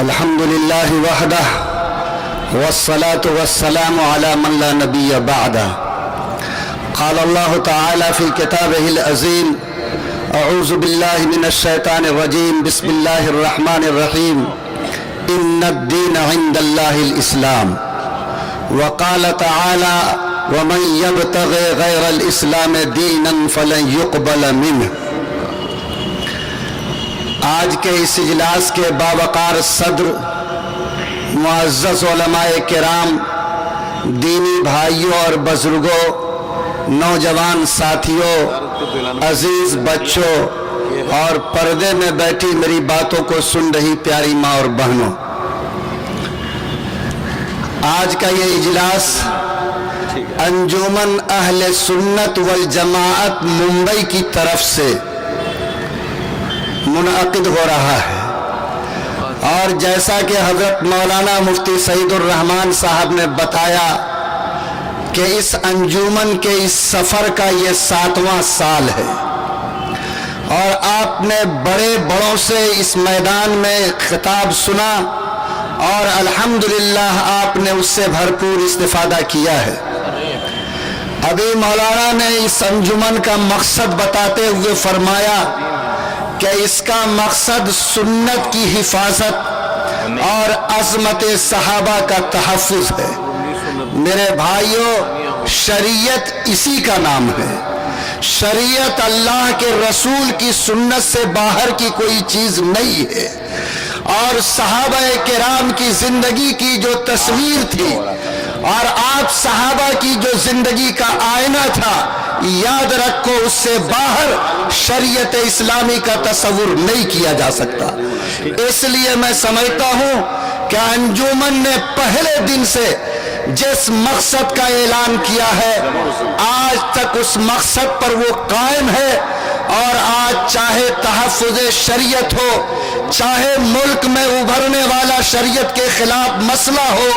الحمد لله وحده والصلاة والسلام على من لا نبي بعده. قال الله تعالى في كتابه العظيم: أعوذ بالله من الشيطان الرجيم، بسم الله الرحمن الرحيم، إن الدين عند الله الإسلام. وقال تعالى: ومن يبتغي غير الإسلام دينا فلن يقبل منه. آج کے اس اجلاس کے باوقار صدر، معزز علماء کرام، دینی بھائیوں اور بزرگوں، نوجوان ساتھیوں، عزیز بچوں اور پردے میں بیٹھی میری باتوں کو سن رہی پیاری ماں اور بہنوں، آج کا یہ اجلاس انجمن اہل سنت والجماعت ممبئی کی طرف سے منعقد ہو رہا ہے، اور جیسا کہ حضرت مولانا مفتی سعید الرحمان صاحب نے بتایا کہ اس انجمن کے اس سفر کا یہ 7واں سال ہے، اور آپ نے بڑے بڑوں سے اس میدان میں خطاب سنا اور الحمدللہ آپ نے اس سے بھرپور استفادہ کیا ہے۔ ابھی مولانا نے اس انجمن کا مقصد بتاتے ہوئے فرمایا کہ اس کا مقصد سنت کی حفاظت اور عظمت صحابہ کا تحفظ ہے۔ میرے بھائیوں، شریعت اسی کا نام ہے۔ شریعت اللہ کے رسول کی سنت سے باہر کی کوئی چیز نہیں ہے، اور صحابہ کرام کی زندگی کی جو تصویر تھی اور آپ صحابہ کی جو زندگی کا آئینہ تھا، یاد رکھو اس سے باہر شریعت اسلامی کا تصور نہیں کیا جا سکتا۔ اس لیے میں سمجھتا ہوں کہ انجمن نے پہلے دن سے جس مقصد کا اعلان کیا ہے، آج تک اس مقصد پر وہ قائم ہے، اور آج چاہے تحفظ شریعت ہو، چاہے ملک میں ابھرنے والا شریعت کے خلاف مسئلہ ہو،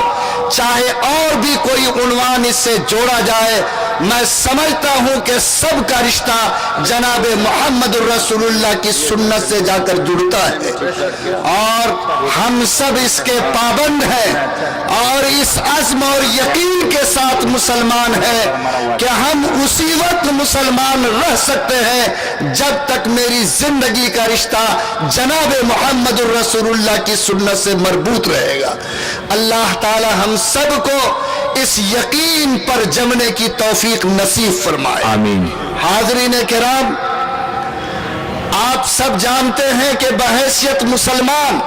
چاہے اور بھی کوئی عنوان اس سے جوڑا جائے، میں سمجھتا ہوں کہ سب کا رشتہ جناب محمد الرسول اللہ کی سنت سے جا کر جڑتا ہے، اور ہم سب اس کے پابند ہیں، اور اس عزم اور یقین کے ساتھ مسلمان ہیں کہ ہم اسی وقت مسلمان رہ سکتے ہیں جب تک میری زندگی کا رشتہ جناب محمد الرسول اللہ کی سنت سے مربوط رہے گا۔ اللہ تعالی ہم سب کو اس یقین پر جمنے کی توفیق نصیب فرمائے، آمین۔ حاضرین کرام، آپ سب جانتے ہیں کہ بحیثیت مسلمان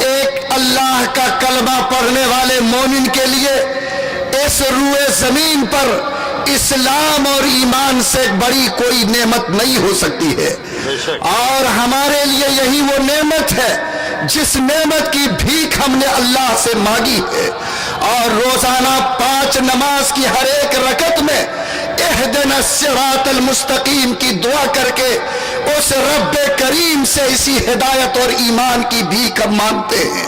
ایک اللہ کا کلمہ پڑھنے والے مومن کے لیے اس روئے زمین پر اسلام اور ایمان سے بڑی کوئی نعمت نہیں ہو سکتی ہے، اور ہمارے لیے یہی وہ نعمت ہے جس نعمت کی بھیک ہم نے اللہ سے مانگی ہے، اور روزانہ 5 نماز کی ہر ایک رکعت میں اہدنا الصراط المستقیم کی دعا کر کے اس رب کریم سے اسی ہدایت اور ایمان کی بھیک ہم مانگتے ہیں۔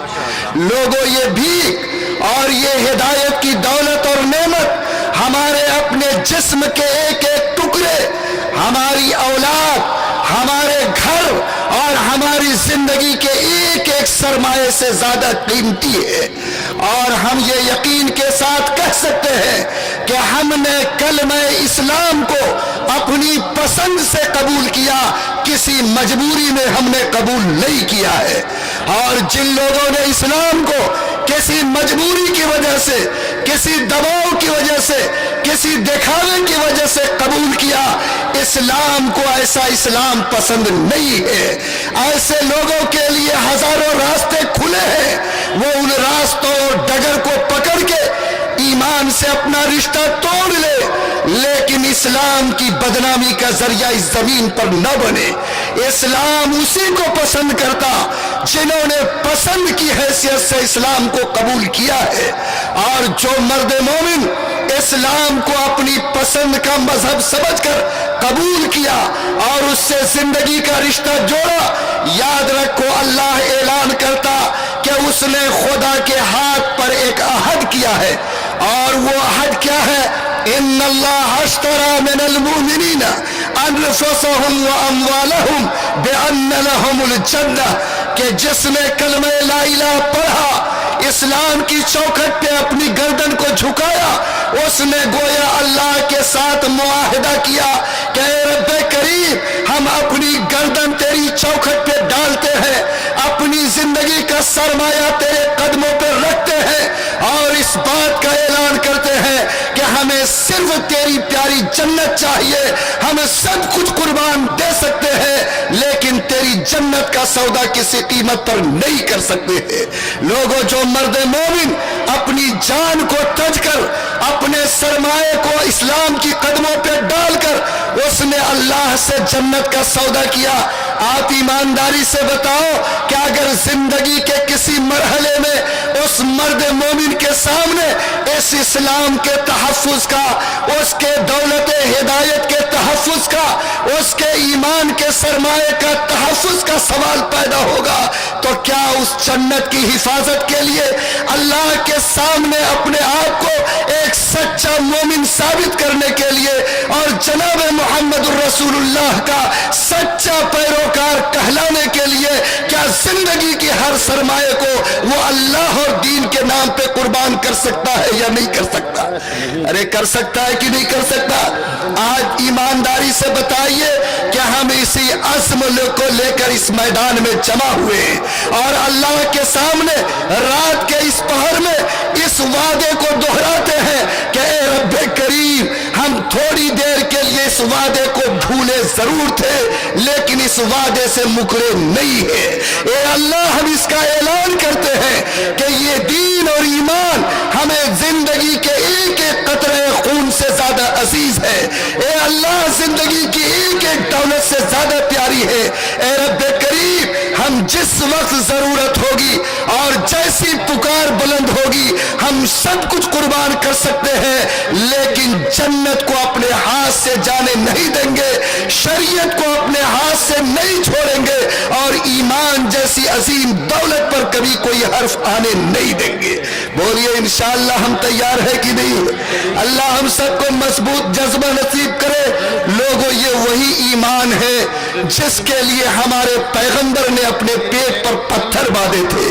لوگوں، یہ بھیک اور یہ ہدایت کی دولت اور نعمت ہمارے اپنے جسم کے ایک ایک ٹکڑے، ہماری اولاد، ہمارے گھر اور ہماری زندگی کے ایک ایک سرمایے سے زیادہ قیمتی ہے، اور ہم یہ یقین کے ساتھ کہہ سکتے ہیں کہ ہم نے کلمہ اسلام کو اپنی پسند سے قبول کیا، کسی مجبوری میں ہم نے قبول نہیں کیا ہے، اور جن لوگوں نے اسلام کو کسی مجبوری کی وجہ سے، کسی دباؤ کی وجہ سے، کسی دکھاوے کی وجہ سے قبول کیا، اسلام کو ایسا اسلام پسند نہیں ہے۔ ایسے لوگوں کے لیے ہزاروں راستے کھلے ہیں، وہ ان راستوں اور ڈگر کو پکڑ کے ایمان سے اپنا رشتہ توڑ لے، لیکن اسلام کی بدنامی کا ذریعہ اس زمین پر نہ بنے۔ اسلام اسی کو پسند کرتا جنہوں نے پسند کی حیثیت سے اسلام کو قبول کیا ہے، اور جو مرد مومن اسلام کو اپنی پسند کا مذہب سمجھ کر قبول کیا اور اس سے زندگی کا رشتہ جوڑا، یاد رکھو اللہ اعلان کرتا کہ اس نے خدا کے ہاتھ پر ایک عہد کیا ہے، اور وہ عہد کیا ہے؟ ان اللہ اشترى من المؤمنین انفسهم واموالهم بان لهم الجنہ۔ کہ جس نے کلمہ لا الہ پڑھا، اسلام کی چوکھٹ پہ اپنی گردن کو جھکایا، اس نے گویا اللہ کے ساتھ معاہدہ کیا کہ اے رب کریم، ہم اپنی گردن تیری چوکھٹ پہ ڈالتے ہیں، اپنی زندگی کا سرمایہ تیرے قدموں پہ رکھتے ہیں، اور اس بات کا اعلان کرتے ہیں کہ ہمیں صرف تیری پیاری جنت چاہیے، ہم سب کچھ قربان دے سکتے ہیں لیکن تیری جنت کا سودا کسی قیمت پر نہیں کر سکتے ہیں۔ لوگوں، جو مرد مومن اپنی جان کو تج کر، اپنے سرمایہ کو اسلام کی قدموں پہ ڈال کر اس نے اللہ سے جنت کا سودا کیا، آپ ایمانداری سے بتاؤ کہ اگر زندگی کے کسی مرحلے میں اس مرد مومن کے سامنے اس اسلام کے تحفظ کا، اس کے دولت ہدایت کے تحفظ کا، اس کے ایمان کے سرمایہ کا تحفظ کا سوال پیدا ہوگا تو کیا اس جنت کی حفاظت کے لیے اللہ کے سامنے اپنے آپ کو ایک سچا مومن ثابت کرنے کے لیے اور جناب محمد الرسول اللہ کا سچا پیروکار کہلانے کے لیے کیا زندگی کی ہر سرمایہ کو وہ اللہ اور دین کے نام پہ قربان کر سکتا ہے یا نہیں کر سکتا؟ ارے کر سکتا ہے کہ نہیں کر سکتا؟ آج ایمانداری سے بتائیے کہ ہم اسی عزم کو لے کر اس میدان میں جمع ہوئے ہیں اور اللہ کے سامنے رات کے اس پہر میں اس وعدے کو دہراتے ہیں کہ اے رب کریم، ہم تھوڑی دیر کے لیے اس وعدے کو بھولے ضرور تھے لیکن اس وعدے سے مکرے نہیں ہے۔ اے اللہ، ہم اس کا اعلان کرتے ہیں کہ یہ دین اور ایمان ہمیں زندگی کے ایک ایک قطرے خون سے زیادہ عزیز ہے۔ اے اللہ، زندگی کی ایک ایک دولت سے زیادہ پیاری ہے۔ اے رب کریم، ہم جس وقت ضرورت ہوگی اور جیسی پکار بلند ہوگی ہم سب کچھ قربان کر سکتے ہیں لیکن جنت کو اپنے ہاتھ سے جانے نہیں دیں گے، شریعت کو اپنے ہاتھ سے نہیں چھوڑیں گے اور ایمان جیسی عظیم دولت پر کبھی کوئی حرف آنے نہیں دیں گے۔ بولیے انشاءاللہ ہم تیار ہے کہ نہیں؟ اللہ ہم سب کو مضبوط جذبہ نصیب کرے۔ لوگوں، یہ وہی ایمان ہے جس کے لیے ہمارے پیغمبر نے اپنے پیٹ پر پتھر باندھے تھے،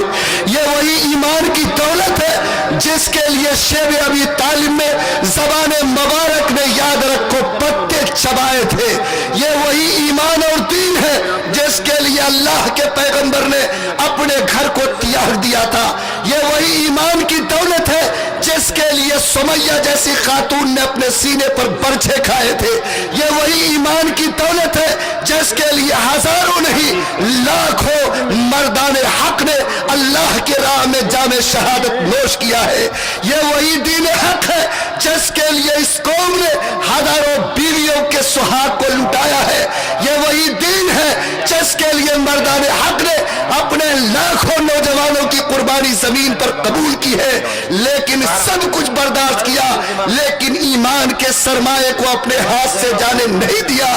یہ وہی ایمان کی دولت ہے جس کے لیے شیب ابی طالب میں زبان مبارک نے یاد رکھو پتے چبائے تھے، یہ وہی ایمان اور دین ہے جس کے لیے اللہ کے پیغمبر نے اپنے گھر کو تیاگ دیا تھا، یہ وہی ایمان کی دولت ہے جس کے لیے سمیہ جیسی خاتون نے اپنے سینے پر برچھے کھائے تھے، یہ وہی ایمان کی دولت ہے جس کے لیے ہزاروں نہیں لاکھوں مردان حق نے اللہ کے راہ میں جام شہادت نوش کیا ہے، یہ وہی دین حق ہے جس کے لیے اس قوم نے ہزاروں بیویوں کے سہاگ کو لٹایا ہے، یہ وہی دین ہے جس کے لیے مردان حق نے اپنے لاکھوں نوجوانوں کی قربانی زمین پر قبول کی ہے لیکن سب کچھ برداشت کیا لیکن ایمان کے سرمایہ کو اپنے ہاتھ سے جانے نہیں دیا۔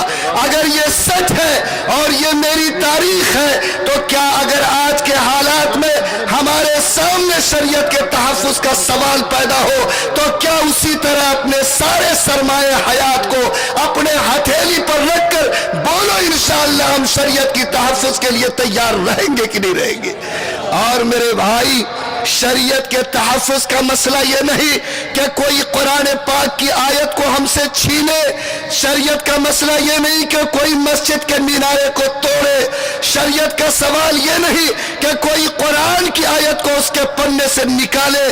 اگر یہ سچ ہے اور یہ میری تاریخ ہے تو کیا اگر آج کے حالات میں ہمارے سامنے شریعت کے تحفظ کا سوال پیدا ہو تو کیا اسی طرح اپنے سارے سرمایہ حیات کو اپنے ہتھیلی پر رکھ کر بولو انشاءاللہ ہم شریعت کی تحفظ کے لیے تیار رہیں گے کہ نہیں رہیں گے؟ اور میرے بھائی، شریعت کے تحفظ کا مسئلہ یہ نہیں کہ کوئی قرآن پاک کی آیت کو ہم سے چھینے، شریعت کا مسئلہ یہ نہیں کہ کوئی مسجد کے مینارے کو توڑے، شریعت کا سوال یہ نہیں کہ کوئی قرآن کی آیت کو اس کے پنے سے نکالے۔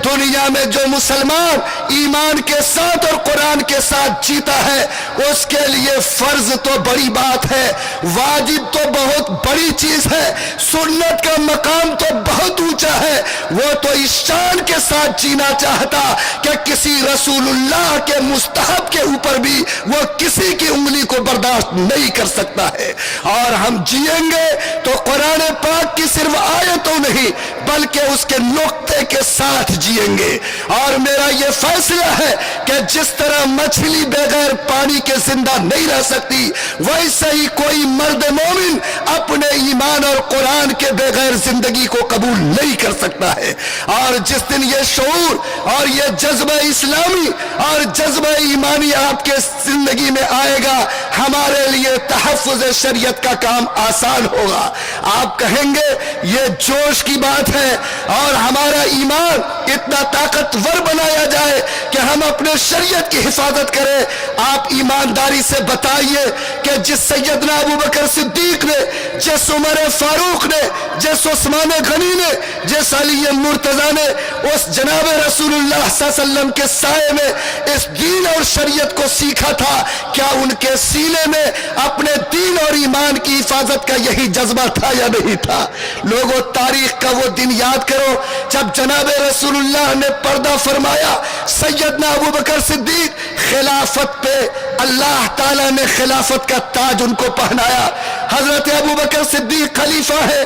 دنیا میں جو مسلمان ایمان کے ساتھ اور قرآن کے ساتھ جیتا ہے اس کے لیے فرض تو بڑی بات ہے، واجب تو بہت بڑی چیز ہے، سنت کا مقام تو بہت اونچا ہے، وہ تو اس شان کے ساتھ جینا چاہتا کہ کسی رسول اللہ کے مستحب کے اوپر بھی وہ کسی کی انگلی کو برداشت نہیں کر سکتا ہے۔ اور ہم جیئیں گے تو قرآن پاک کی صرف آیتوں نہیں بلکہ اس کے نقطے کے ساتھ جئیں گے۔ اور میرا یہ فیصلہ ہے کہ جس طرح مچھلی بغیر پانی کے زندہ نہیں رہ سکتی، ویسے ہی کوئی مرد مومن اپنے ایمان اور قرآن کے بغیر زندگی کو قبول نہیں کر سکتا ہے۔ اور جس دن یہ شعور اور یہ جذبہ اسلامی اور جذبہ ایمانی آپ کے زندگی میں آئے گا، ہمارے لیے تحفظ شریعت کا کام آسان ہوگا۔ آپ کہیں گے یہ جوش کی بات ہے اور ہمارا ایمان اتنا طاقتور بنایا جائے کہ ہم اپنے شریعت کی حفاظت کریں۔ آپ ایمانداری سے بتائیے کہ جس سیدنا ابوبکر صدیق نے، جس عمر فاروق نے، جس عثمان غنی نے، جس علی مرتضیٰ نے اس جناب رسول اللہ صلی اللہ علیہ وسلم کے سائے میں اس دین اور شریعت کو سیکھا تھا، کیا ان کے سینے میں اپنے دین اور ایمان کی حفاظت کا یہی جذبہ تھا یا نہیں تھا؟ لوگوں، تاریخ کا وہ دن یاد کرو جب جناب رسول اللہ نے پردہ فرمایا۔ سیدنا ابوبکر صدیق خلافت پہ اللہ تعالیٰ نے خلافت کا تاج ان کو پہنایا۔ حضرت ابوبکر صدیق خلیفہ ہے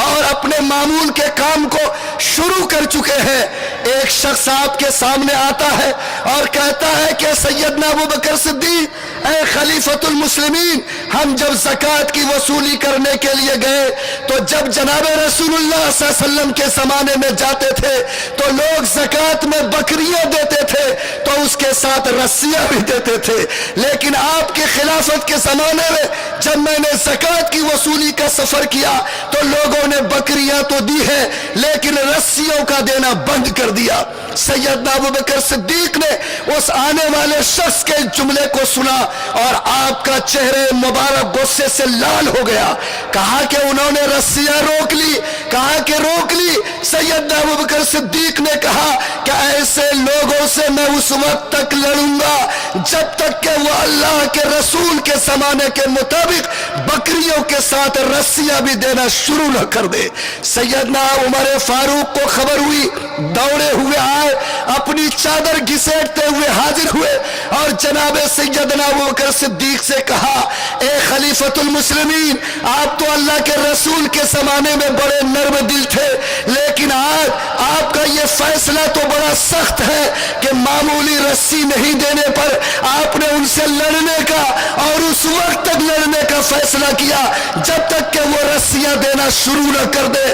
اور اپنے معمول کے کام کو شروع کر چکے ہیں۔ ایک شخص آپ کے سامنے آتا ہے اور کہتا ہے کہ سیدنا ابوبکر صدیق، اے خلیفۃ المسلمین، ہم جب زکوٰۃ کی وصولی کرنے کے لیے گئے تو جب جناب رسول اللہ صلی اللہ علیہ وسلم کے زمانے میں جاتے تھے تو لوگ زکوٰۃ میں بکریاں دیتے تھے تو اس کے ساتھ رسیاں بھی دیتے تھے، لیکن آپ کے خلافت کے زمانے میں جب میں نے زکوٰۃ کی وصولی کا سفر کیا تو لوگوں نے بکریاں تو دی ہے لیکن رسیوں کا دینا بند کر دیا۔ سیدنا ابوبکر صدیق نے اس آنے والے شخص کے جملے کو سنا اور آپ کا چہرے مبارک غصے سے لال ہو گیا۔ کہا کہ انہوں نے رسیاں روک لی، کہا کہ روک لی۔ سیدنا ابوبکر صدیق نے کہا کہ ایسے لوگوں سے میں اس وقت تک لڑوں گا جب تک کہ وہ اللہ کے رسول کے زمانے کے مطابق بکریوں کے ساتھ رسیاں بھی دینا شروع نہ کر دے۔ سیدنا عمر فاروق کو خبر ہوئی، دوڑے ہوئے آئے، اپنی چادر گھسیٹتے ہوئے حاضر ہوئے اور جناب سیدنا ابوبکر صدیق سے کہا، اے خلیفۃ المسلمین، آپ تو اللہ کے رسول کے زمانے میں بڑے نرم دل تھے، لیکن آج آپ کا یہ فیصلہ تو بڑا سخت ہے کہ معمولی رسی نہیں دینے پر آپ نے ان سے لڑنے کا اور اس وقت تک لڑنے کا فیصلہ کیا جب تک کہ وہ رسیاں دینا شروع نہ کر دے۔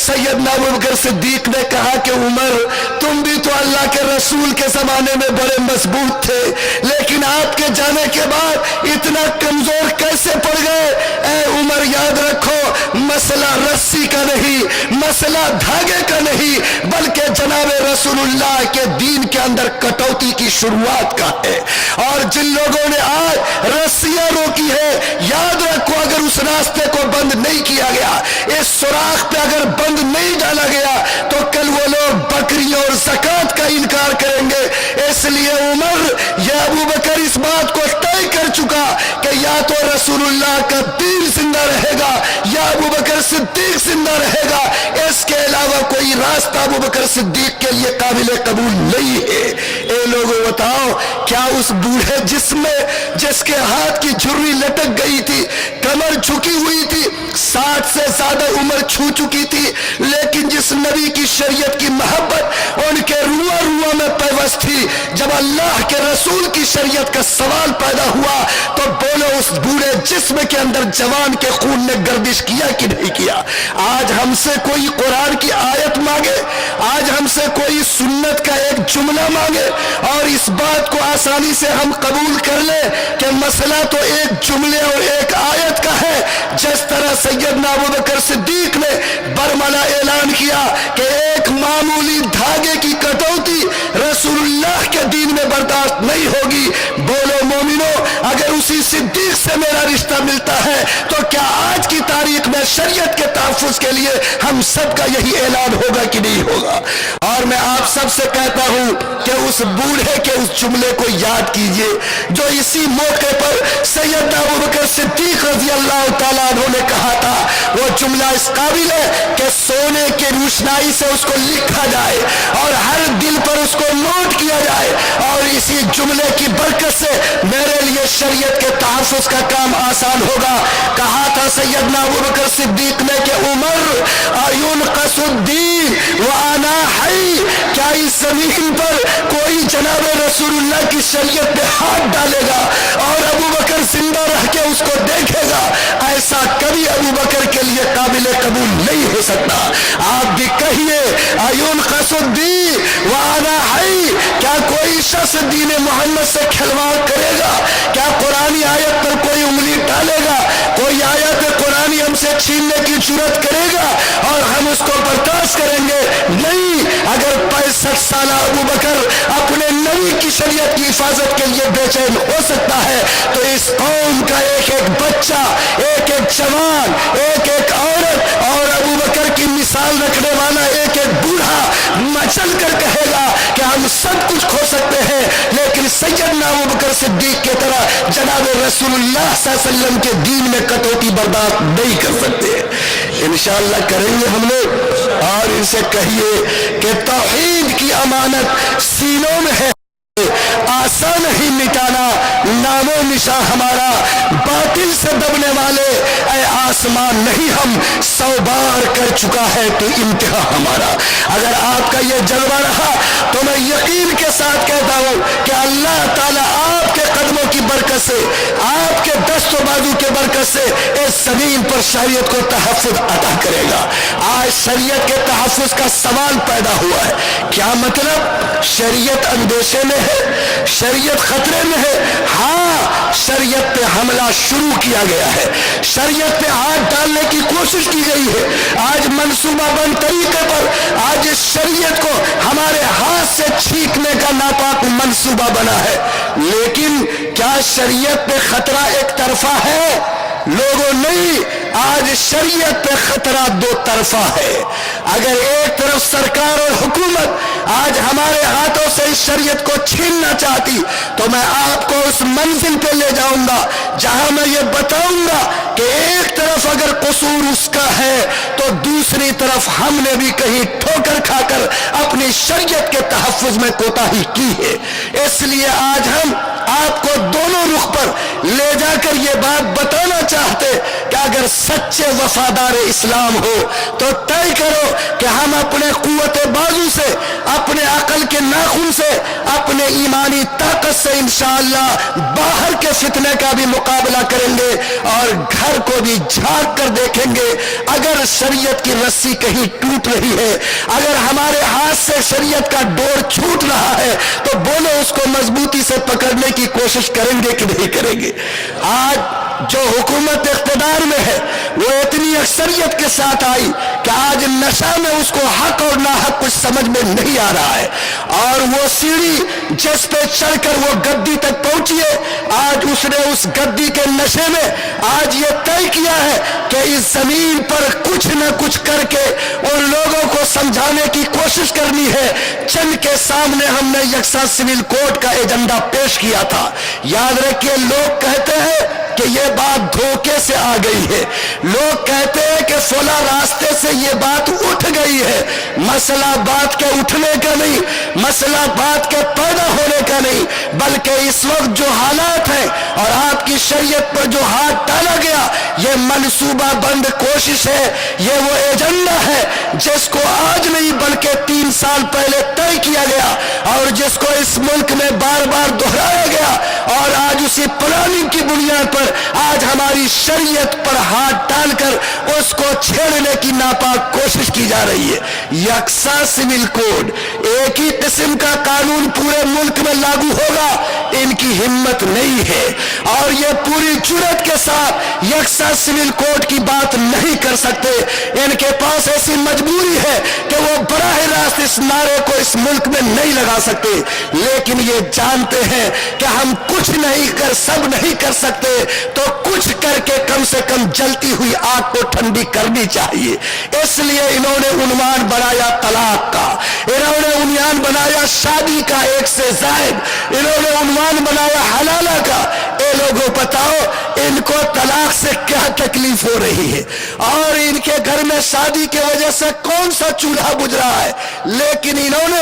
سیدنا ابوبکر صدیق نے کہا کہ عمر، تم بھی تو اللہ کے رسول کے زمانے میں بڑے مضبوط تھے، لیکن آپ کے جانے کے بعد اتنا کمزور کیسے پڑ گئے؟ اے عمر، یاد رکھو مسئلہ رسی کا نہیں، مسئلہ دھاگے کا نہیں، بلکہ جناب رسول اللہ کے دین کے اندر کٹوتی کی شروعات کا ہے۔ اور جن لوگوں نے آج رسیاں روکی ہے، یاد رکھو اگر اس راستے کو بند نہیں کیا گیا، اس سوراخ پہ اگر بند نہیں ڈالا گیا تو کل وہ لوگ بکریوں اور زکوٰۃ کا انکار کریں گے۔ اس لیے عمر، یا ابوبکر اس بات کو طے کر چکا کہ یا تو رسول اللہ کا دین زندہ رہے گا یا ابوبکر صدیق زندہ رہے گا، اس کے علاوہ کوئی راستہ ابوبکر صدیق کے لیے قابل قبول نہیں ہے۔ اے لوگوں، بتاؤ کیا اس بوڑھے جسم میں جس کے ہاتھ کی جھری لٹک گئی تھی، کمر جھکی ہوئی تھی، 60 سے زیادہ عمر چھو چکی تھی، لیکن جس نبی کی شریعت کی محبت ان کے رواں رواں میں پیوست تھی، جب اللہ کے رسول کی شریعت کا سوال پیدا ہوا تو بولو اس بوڑھے جسم کے اندر جوان کے خون نے گردش کیا کہ نہیں کیا؟ آج ہم سے کوئی قرآن کی آیت مانگے، آج ہم سے کوئی سنت کا ایک جملہ مانگے اور اس بات کو آسانی سے ہم قبول کر لیں کہ مسئلہ تو ایک جملے اور ایک آیت کا ہے، جس طرح سیدنا ابوبکر صدیق نے برملا اعلان کیا کہ ایک معمولی دھاگے کی کٹوتی رسول اللہ کے دین میں برداشت نہیں ہوگی۔ بولو مومنو، اگر اسی صدیق سے میرا رشتہ ملتا ہے تو کیا آج کی تاریخ میں شریعت کے تحفظ کے لیے ہم سب کا یہی اعلان ہوگا کہ نہیں ہوگا؟ اور میں آپ سب سے کہتا ہوں کہ اس بوڑھے کے اس جملے کو یاد کیجئے جو اسی موقع پر سیدنا ابوبکر صدیق رضی اللہ تعالیٰ عنہ نے کہا تھا۔ وہ جملہ اس قابل ہے کہ سونے کی روشنائی سے اس کو لکھا جائے اور ہر دل پر اس کو نوٹ کیا جائے، اور اسی جملے کی برکت سے میرے لیے شریعت کے تحفظ کا کام آسان ہوگا۔ کہا تھا سیدنا ابوبکر صدیق نے کہ عمر، اَيُنْقَصُ الدِّينُ اس زمین پر کوئی جناب رسول اللہ کی شریعت پہ ہاتھ ڈالے گا اور ابو بکر زندہ رہ کے اس کو دیکھے گا، ایسا کبھی ابو بکر کے لیے قابل قبول نہیں ہو سکتا۔ آپ بھی کہیے ایون قصدی وانا حی، کیا کوئی شخص دین محمد سے کھلواڑ کرے گا؟ کیا قرآنی آیت پر کوئی انگلی ڈالے گا؟ کوئی آیت قرآنی ہم سے چھیننے کی جرات کرے گا اور ہم اس کو برداشت کریں گے؟ نہیں۔ اگر 65 سالہ ابو بکر اپنے نبی کی شریعت کی حفاظت کے لیے بے چین ہو سکتا ہے تو اس قوم کا ایک ایک بچہ، ایک ایک جوان، ایک ایک عورت اور ابو بکر کی مثال رکھنے والا ایک ایک بوڑھا مچل کر کہے گا کہ ہم سب کچھ کھو سکتے ہیں لیکن سیدنا ابو بکر صدیق کی طرح جناب رسول اللہ صلی اللہ علیہ وسلم کے دین میں کٹوتی برداشت نہیں کر سکتے۔ انشاءاللہ کریں گے ہم لوگ، اور ان سے کہیے کہ توحید کی امانت سینوں میں ہے، آسان ہی مٹانا نام و نشاں ہمارا، باطل سے دبنے والے اے آسمان نہیں ہم 100 بار کر چکا ہے تو انتہا ہمارا۔ اگر آپ کا یہ جذبہ رہا تو میں یقین کے ساتھ کہتا ہوں کہ اللہ تعالیٰ آپ کے قدموں کی برکت سے، آپ کے دست و بازو کے برکت سے اس زمین پر شریعت کو تحفظ عطا کرے گا۔ آج شریعت کے تحفظ کا سوال پیدا ہوا ہے، کیا مطلب؟ شریعت اندیشے میں ہے، شریعت خطرے میں ہے؟ ہاں، شریعت پہ حملہ شروع کیا گیا ہے، شریعت پہ ہاتھ ڈالنے کی کوشش کی گئی ہے۔ آج منصوبہ بند طریقے پر آج اس شریعت کو ہمارے ہاتھ سے چھینکنے کا ناپاک منصوبہ بنا ہے، لیکن کیا شریعت پہ خطرہ ایک طرفہ ہے؟ لوگوں نہیں، آج شریعت پہ خطرہ دو طرفہ ہے۔ اگر ایک طرف سرکار اور حکومت آج ہمارے ہاتھوں سے اس شریعت کو چھیننا چاہتی تو میں آپ کو اس منزل پہ لے جاؤں گا جہاں میں یہ بتاؤں گا کہ ایک طرف اگر قصور اس کا ہے تو دوسری طرف ہم نے بھی کہیں ٹھوکر کھا کر اپنی شریعت کے تحفظ میں کوتاہی کی ہے۔ اس لیے آج ہم آپ کو دونوں رخ پر لے جا کر یہ بات بتانا چاہتے کہ اگر سچے وفادار اسلام ہو تو طے کرو کہ ہم اپنے قوت بازو سے، اپنے عقل کے ناخن سے، اپنے ایمانی طاقت سے انشاءاللہ باہر کے فتنے کا بھی مقابلہ کریں گے اور گھر کو بھی جھانک کر دیکھیں گے۔ اگر شریعت کی رسی کہیں ٹوٹ رہی ہے، اگر ہمارے ہاتھ سے شریعت کا ڈور چھوٹ رہا ہے تو بولو اس کو مضبوطی سے پکڑنے کی کوشش کریں گے کہ نہیں کریں گے؟ آج جو حکومت اقتدار میں ہے وہ اتنی اکثریت کے ساتھ آئی کہ آج نشہ میں اس کو حق اور ناحق کچھ سمجھ میں نہیں آ رہا ہے، اور وہ سیڑھی جس پہ چڑھ کر وہ گدی تک پہنچی ہے، آج اس نے اس گدی کے نشے میں آج یہ طے کیا ہے کہ اس زمین پر کچھ نہ کچھ کر کے ان لوگوں کو سمجھانے کی کوشش کرنی ہے۔ چند کے سامنے ہم نے یکساں سول کوڈ کا ایجنڈا پیش کیا تھا، یاد رکھیے لوگ کہتے ہیں کہ یہ بات دھوکے سے آ گئی ہے، لوگ کہتے ہیں کہ فلاں راستے سے یہ بات اٹھ گئی ہے۔ مسئلہ بات کے اٹھنے کا نہیں، مسئلہ بات کے پیدا ہونے کا نہیں، بلکہ اس وقت جو حالات ہیں اور آپ کی شریعت پر جو ہاتھ ڈالا گیا یہ منصوبہ بند کوشش ہے، یہ وہ ایجنڈا ہے جس کو آج نہیں بلکہ 3 سال پہلے طے کیا گیا اور جس کو اس ملک میں بار بار دہرایا گیا، اور آج اسی پلاننگ کی بنیاد پر آج ہماری شریعت پر ہاتھ ڈال کر اس کو چھیڑنے کی ناپاک کوشش کی جا رہی ہے۔ یکساں سول کوڈ، ایک ہی قسم کا قانون پورے ملک میں لاگو ہوگا، ان کی ہمت نہیں ہے اور یہ پوری جرات کے ساتھ یکساں سول کوڈ کی بات نہیں کر سکتے۔ ان کے پاس ایسی مجبوری ہے کہ وہ براہ راست اس نعرے کو اس ملک میں نہیں لگا سکتے، لیکن یہ جانتے ہیں کہ ہم کچھ نہیں کر سب نہیں کر سکتے تو کچھ کر کے کم سے کم جلتی ہوئی آگ کو ٹھنڈی کرنی چاہیے۔ اس لیے انہوں نے عنوان بنایا طلاق کا، انہوں نے عنوان بنایا شادی کا ایک سے زائد، انہوں نے عنوان بنایا حلالہ کا۔ اے لوگوں بتاؤ ان کو طلاق سے کیا تکلیف ہو رہی ہے اور ان کے گھر میں شادی کی وجہ سے کون سا چولہا بجھ رہا ہے، لیکن انہوں نے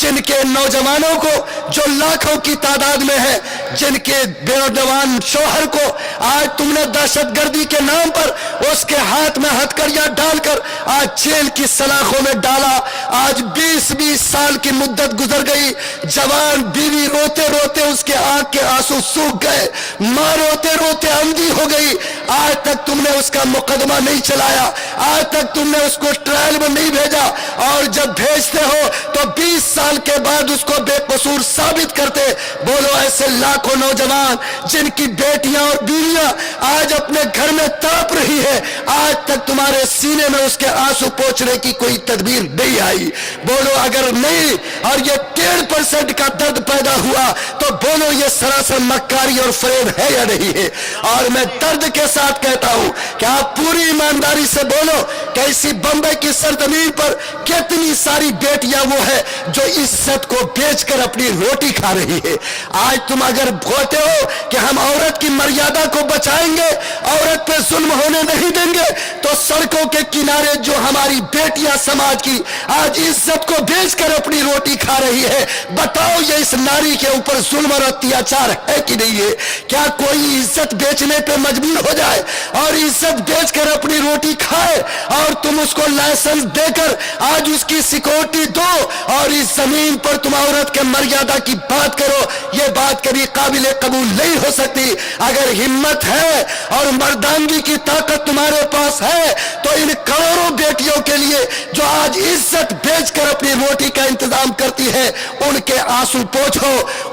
جن کے نوجوانوں کو جو لاکھوں کی تعداد میں ہے، جن کے بےنوجوان شوہر کو آج تم نے دہشت گردی کے نام پر اس کے ہاتھ میں ہتھکڑیاں ڈال کر آج جیل کی سلاخوں میں ڈالا. آج 20 سال کی مدت گزر گئی، جوان بیوی روتے روتے اس کے آنکھ کے آنسو سوکھ گئے، ماں روتے روتے اندھی ہو گئی. آج تک تم نے اس کا مقدمہ نہیں چلایا، آج تک تم نے اس کو ٹرائل میں نہیں بھیجا، اور جب بھیجتے ہو تو 20 سال کے بعد اس کو بے قصور ثابت کرتے. بولو ایسے لاکھوں نوجوان جن کی بیٹیاں اور بیویاں آج اپنے گھر میں تڑپ رہی ہے، آج تک تمہارے سینے میں اس کے آنسو پوچھنے کی کوئی تدبیر نہیں آئی. بولو اگر نہیں اور یہ 1.5% کا درد پیدا ہوا تو بولو یہ سراسر مکاری اور فریب ہے یا نہیں ہے. اور میں درد کے ساتھ کہتا ہوں کہ آپ پوری ایمانداری سے بولو کہ اسی بمبئی کی سرزمین پر کتنی ساری بیٹیاں وہ ہے جو عزت کو بیچ کر اپنی روٹی کھا رہی ہے. آج تم اگر بولتے ہو کہ ہم عورت کی مریادہ کو بچائیں گے، عورت پہ ظلم ہونے نہیں دیں گے، تو سڑکوں کے کنارے جو ہماری بیٹیاں سماج کی آج عزت کو بیچ کر اپنی روٹی کھا رہی ہے، بتاؤ یہ اس ناری کے اوپر ظلم اور اتیاچار ہے کہ نہیں ہے؟ کیا کوئی عزت بیچنے پہ مجبور ہو جائے اور عزت بیچ کر اپنی روٹی کھائے اور تم اس کو لائسنس دے کر آج اس کی سیکورٹی دو اور اس زمین پر تم عورت کے مریادہ کی بات کرو؟ یہ بات کبھی قابل قبول نہیں ہو سکتی. اگر ہمت ہے اور مردانگی کی طاقت تمہارے پاس ہے تو ان کروڑوں بیٹیوں کے لیے جو آج عزت بیچ کر اپنی روٹی کا انتظام کرتی ہے، ان کے آنسو پوچھو،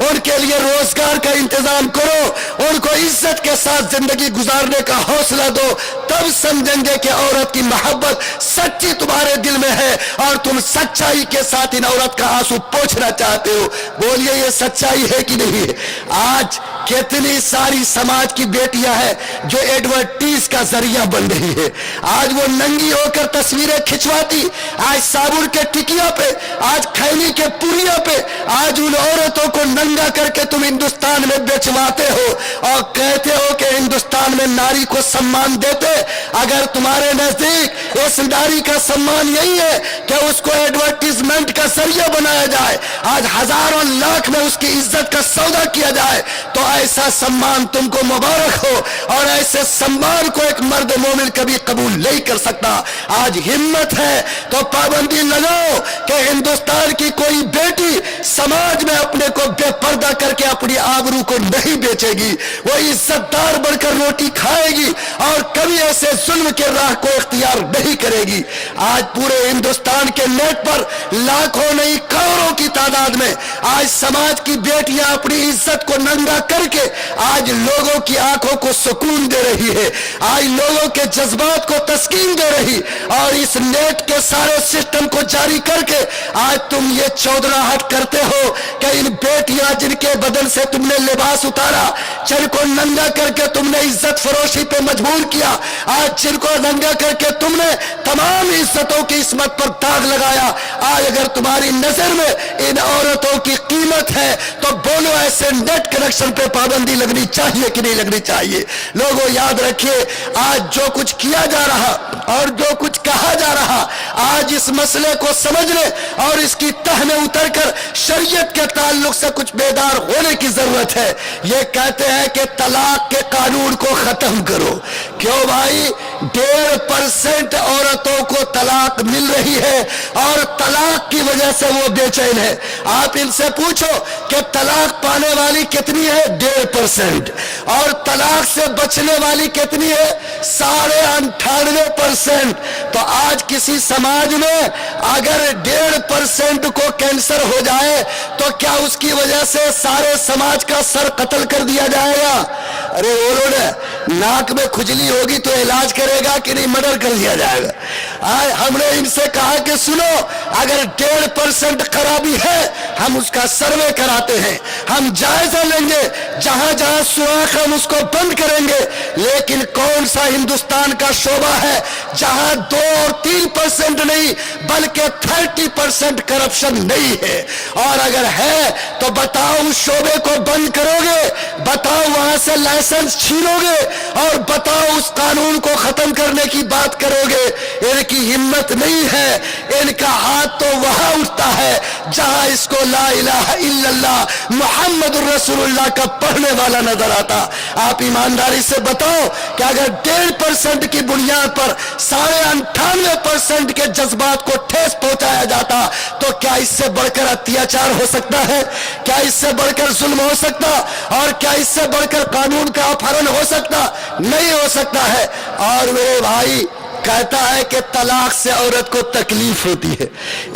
ان کے لیے روزگار کا انتظام کرو، ان کو عزت کے ساتھ زندگی گزارنے کا حوصلہ دو. تب سمجھیں گے کہ عورت کی محبت سچی تمہارے دل میں ہے اور تم سچائی کے ساتھ ان عورت کا آنسو پوچھنا چاہتے ہو. بولیے یہ سچائی ہے کہ نہیں ہے؟ آج کتنی ساری سماج کی بیٹیاں ہیں جو ایڈورٹیز کا ذریعہ بن رہی ہے. آج وہ ننگی ہو کر تصویریں کھچواتی، آج صابن کے ٹکیا پہ، آج خیمے کے پوریا پہ، آج ان عورتوں کو ننگا کر کے تم ہندوستان میں بیچواتے ہو اور کہتے ہو کہ ہندوستان میں ناری کو سمان دیتے. اگر تمہارے نزدیک اس ناری کا سمان یہی ہے کہ اس کو ایڈورٹیزمنٹ کا ذریعہ بنایا جائے، آج ہزاروں لاکھ میں اس کی عزت کا سودا کیا جائے، تو ایسا سمان تم کو مبارک ہو، اور ایسے سمان کو ایک مرد مومن کبھی قبول نہیں کر سکتا. آج ہمت ہے تو پابندی لگاؤ کہ ہندوستان کی کوئی بیٹی سماج میں اپنے کو بے پردہ کر کے اپنی آبرو کو نہیں بیچے گی، وہ عزت دار بن کر روٹی کھائے گی اور کبھی ایسے ظلم کے راہ کو اختیار نہیں کرے گی. آج پورے ہندوستان کے نیٹ پر لاکھوں نہیں کروڑوں کی تعداد میں آج سماج کی بیٹیاں اپنی عزت کو ننگا کر کے آج لوگوں کی آنکھوں کو سکون دے رہی ہے، آج لوگوں کے جذبات کو تسکین دے رہی، اور اس نیٹ کے سارے سسٹم کو جاری کر کے آج تم یہ چودراہٹ کرتے ہو کہ ان بیٹیاں جن کے بدن سے تم نے لباس اتارا، جن کو ننگا کر کے تم نے عزت فروشی پہ مجبور کیا، آج جن کو ننگا کر کے تم نے تمام عزتوں کی عصمت پر داغ لگایا، آج اگر تمہاری نظر میں ان عورتوں کی قیمت ہے تو بولو ایسے نیٹ کنیکشن پہ پابندی لگنی چاہیے کہ نہیں لگنی چاہیے؟ لوگوں یاد رکھیے، آج جو کچھ کیا جا رہا اور جو کچھ کہا جا رہا، آج اس مسئلے کو سمجھنے اور اس کی تہ میں اتر کر شریعت کے تعلق سے کچھ بیدار ہونے کی ضرورت ہے. یہ کہتے ہیں کہ طلاق کے قانون کو ختم کرو. کیوں بھائی؟ 1.5% عورتوں کو طلاق مل رہی ہے اور طلاق کی وجہ سے وہ بے چین ہے. آپ ان سے پوچھو کہ طلاق پانے والی کتنی ہے؟ 1.5%. اور طلاق سے بچنے والی کتنی ہے؟ 98.5%. تو آج کسی سماج میں اگر 1.5% کو کینسر ہو جائے تو کیا اس کی وجہ سے سارے سماج کا سر قتل کر دیا جائے گا؟ ارے انہوں نے ناک میں کھجلی ہوگی تو علاج کرے گا کہ نہیں مرڈر کر دیا جائے گا؟ ہم نے ان سے کہا کہ سنو، اگر 1.5% خرابی ہے ہم اس کا سروے کراتے ہیں، ہم جائزہ لیں گے، جہاں جہاں سوراخ ہم اس کو بند کریں گے، لیکن کون سا ہندوستان کا شعبہ ہے جہاں 2 اور 3% نہیں بلکہ 30% کرپشن نہیں ہے؟ اور اگر ہے تو بتاؤ اس شعبے کو بند کرو گے، بتاؤ وہاں سے لائسنس چھینو گے، اور بتاؤ اس قانون کو ختم کرنے کی بات کرو گے ان کی ہمت نہیں ہے، ان کا ہاتھ تو وہاں اٹھتا ہے جہاں اس کو لا الہ الا اللہ محمد الرسول اللہ کا پڑھنے والا نظر آتا۔ آپ ایمانداری سے بتاؤ کہ اگر 1.5% کی بنیاد پر 98.5% کے جذبات کو ٹھیس پہنچایا جاتا تو کیا اس سے بڑھ کر اتیاچار ہو سکتا ہے؟ کیا اس سے بڑھ کر ظلم ہو سکتا؟ اور کیا اس سے بڑھ کر قانون کا اپہرن ہو سکتا؟ نہیں ہو سکتا ہے۔ اور میرے بھائی کہتا ہے کہ طلاق سے عورت کو تکلیف ہوتی ہے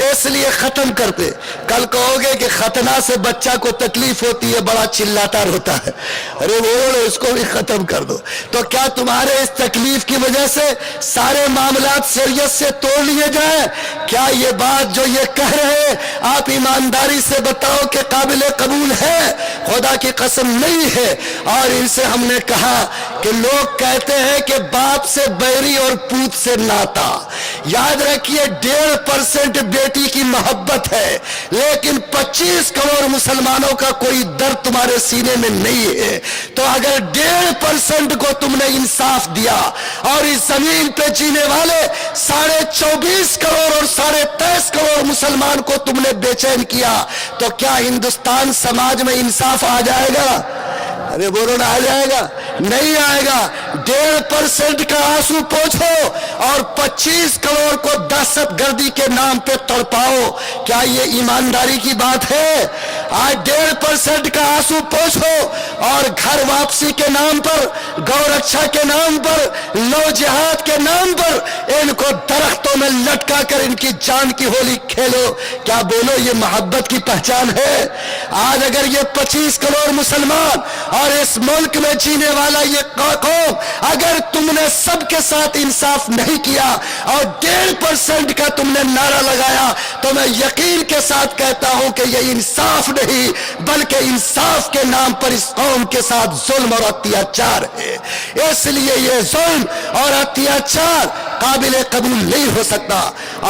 اس لیے ختم کرتے۔ کل کہو گے کہ ختنہ سے بچہ کو تکلیف ہوتی ہے، بڑا چلاتا روتا ہے، ارے بولو اس کو بھی ختم کر دو۔ تو کیا تمہارے اس تکلیف کی وجہ سے سارے معاملات شریعت سے توڑ لیے جائیں؟ کیا یہ بات جو یہ کہہ رہے آپ ایمانداری سے بتاؤ کہ قابل قبول ہے؟ خدا کی قسم نہیں ہے۔ اور ان سے ہم نے کہا کہ لوگ کہتے ہیں کہ باپ سے بیری اور پوت سے ناتا، یاد رکھیے 1.5% بیٹی کی محبت ہے، لیکن 25 کروڑ مسلمانوں کا کوئی درد تمہارے سینے میں نہیں ہے۔ تو اگر 1.5% کو تم نے انصاف دیا اور اس زمین پہ جینے والے 24.5 کروڑ اور 23.5 کروڑ مسلمان کو تم نے بے چین کیا تو کیا ہندوستان سماج میں انصاف آ جائے گا؟ ارے بولو نہ آ جائے گا؟ نہیں آئے گا۔ 1.5% کا آنسو پوچھو اور 25 کروڑ کو دہشت گردی کے نام پہ تڑپاؤ، کیا یہ ایمانداری کی بات ہے؟ آج 1.5% کا آنسو پوچھو اور گھر واپسی کے نام پر، گو رکشا کے نام پر، لو جہاد کے نام پر ان کو درختوں میں لٹکا کر ان کی جان کی ہولی کھیلو، کیا بولو یہ محبت کی پہچان ہے؟ آج اگر یہ 25 کروڑ مسلمان اور اس ملک میں جینے والا یہ قوم اگر تم نے سب کے ساتھ انصاف نہیں کیا اور 1.5% کا تم نے نعرہ لگایا تو میں یقین کے ساتھ کہتا ہوں کہ یہ انصاف نہیں بلکہ انصاف کے نام پر اس قوم کے ساتھ ظلم اور اتیاچار ہے۔ اس لیے یہ ظلم اور اتیاچار قابل قبول نہیں ہو سکتا۔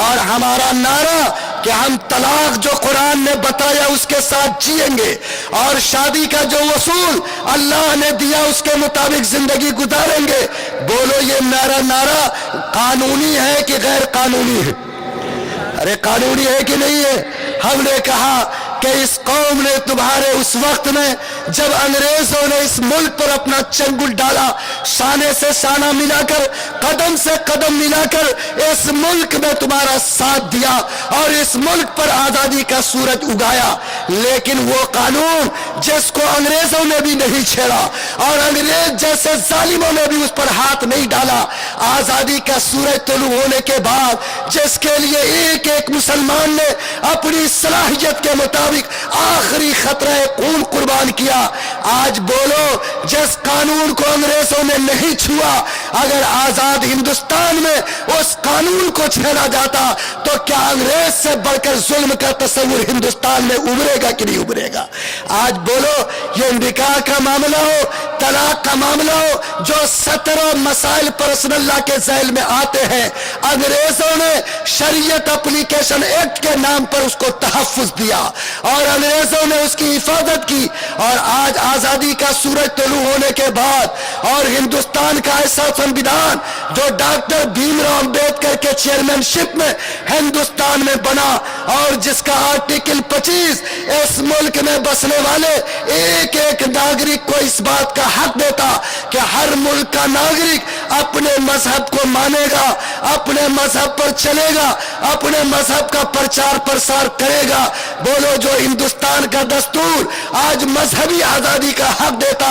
اور ہمارا نعرہ کہ ہم طلاق جو قرآن نے بتایا اس کے ساتھ جئیں گے اور شادی کا جو اصول اللہ نے دیا اس کے مطابق زندگی گزاریں گے۔ بولو یہ نعرہ قانونی ہے کہ غیر قانونی ہے؟ ارے قانونی ہے کہ نہیں ہے؟ ہم نے کہا کہ اس قوم نے تمہارے اس وقت میں جب انگریزوں نے اس ملک پر اپنا چنگل ڈالا، شانے سے شانہ ملا کر، قدم سے قدم ملا کر اس ملک میں تمہارا ساتھ دیا اور اس ملک پر آزادی کا سورج اگایا، لیکن وہ قانون جس کو انگریزوں نے بھی نہیں چھیڑا اور انگریز جیسے ظالموں نے بھی اس پر ہاتھ نہیں ڈالا، آزادی کا سورج طلوع ہونے کے بعد جس کے لیے ایک ایک مسلمان نے اپنی صلاحیت کے مطابق آخری خطرہ خون قربان کیا۔ آج بولو جس قانون کو انگریزوں نے نہیں چھوا، اگر آزاد ہندوستان میں اس قانون کو چھیڑا جاتا تو کیا انگریز سے بڑھ کر ظلم کا تصور ہندوستان میں ابھرے گا کہ نہیں ابھرے گا؟ آج بولو یہ نکاح کا معاملہ ہو، طلاق کا معاملہ ہو، جو 17 مسائل پرسنل لا کے ذیل میں آتے ہیں، انگریزوں نے شریعت اپلیکیشن ایکٹ کے نام پر اس کو تحفظ دیا اور انگریزوں نے اس کی حفاظت کی، اور آج آزادی کا سورج طلوع ہونے کے بعد اور ہندوستان کا ایسا سنویدھان جو ڈاکٹر بھیم راؤ امبیڈکر کے چیئرمین شپ میں ہندوستان میں بنا اور جس کا آرٹیکل 25 اس ملک میں بسنے والے ایک ایک ناگرک کو اس بات کا حق دیتا کہ ہر ملک کا ناگرک اپنے مذہب کو مانے گا، اپنے مذہب پر چلے گا، اپنے مذہب کا پرچار پرسار کرے گا۔ بولو جو ہندوستان کا دستور آج مذہبی آزادی کا حق دیتا،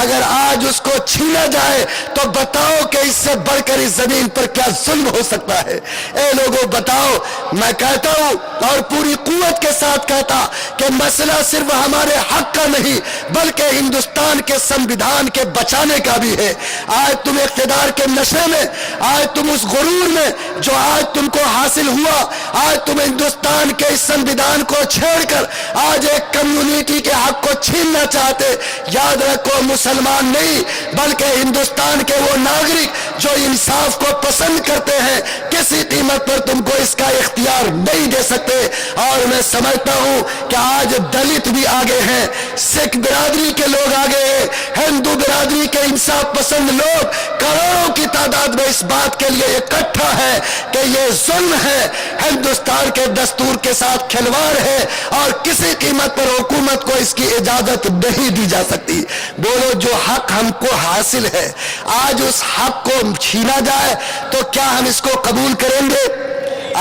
اگر آج اس کو چھینا جائے تو بتاؤ کہ اس سے بڑھ کر اس زمین پر کیا ظلم ہو سکتا ہے؟ اے لوگوں بتاؤ۔ میں کہتا ہوں اور پوری قوت کے ساتھ کہتا کہ مسئلہ صرف ہمارے حق کا نہیں بلکہ ہندوستان کے سنویدھان کے بچانے کا بھی ہے۔ آج تم اقتدار کے نشے میں، آج تم اس غرور میں جو آج تم کو حاصل ہوا، آج تم ہندوستان کے اس سنویدھان کو چھیڑ کر آج ایک کمیونٹی کے حق کو چھیننا چاہتے۔ یاد رکھو مسلمان نہیں بلکہ ہندوستان کے وہ ناگرک جو انصاف کو پسند کرتے ہیں کسی قیمت پر تم کو اس کا اختیار نہیں دے سکتے۔ تھے. اور میں سمجھتا ہوں کہ آج دلت بھی آگے ہیں, سکھ برادری کے لوگ آگے ہیں, ہندو برادری کے انصاف پسند لوگ کروڑوں کی تعداد میں اس بات کے لیے اکٹھا ہے کہ یہ ظلم ہے, ہندوستان کے دستور کے ساتھ کھلواڑ ہے اور کسی قیمت پر حکومت کو اس کی اجازت نہیں دی جا سکتی. بولو جو حق ہم کو حاصل ہے آج اس حق کو چھینا جائے تو کیا ہم اس کو قبول کریں گے؟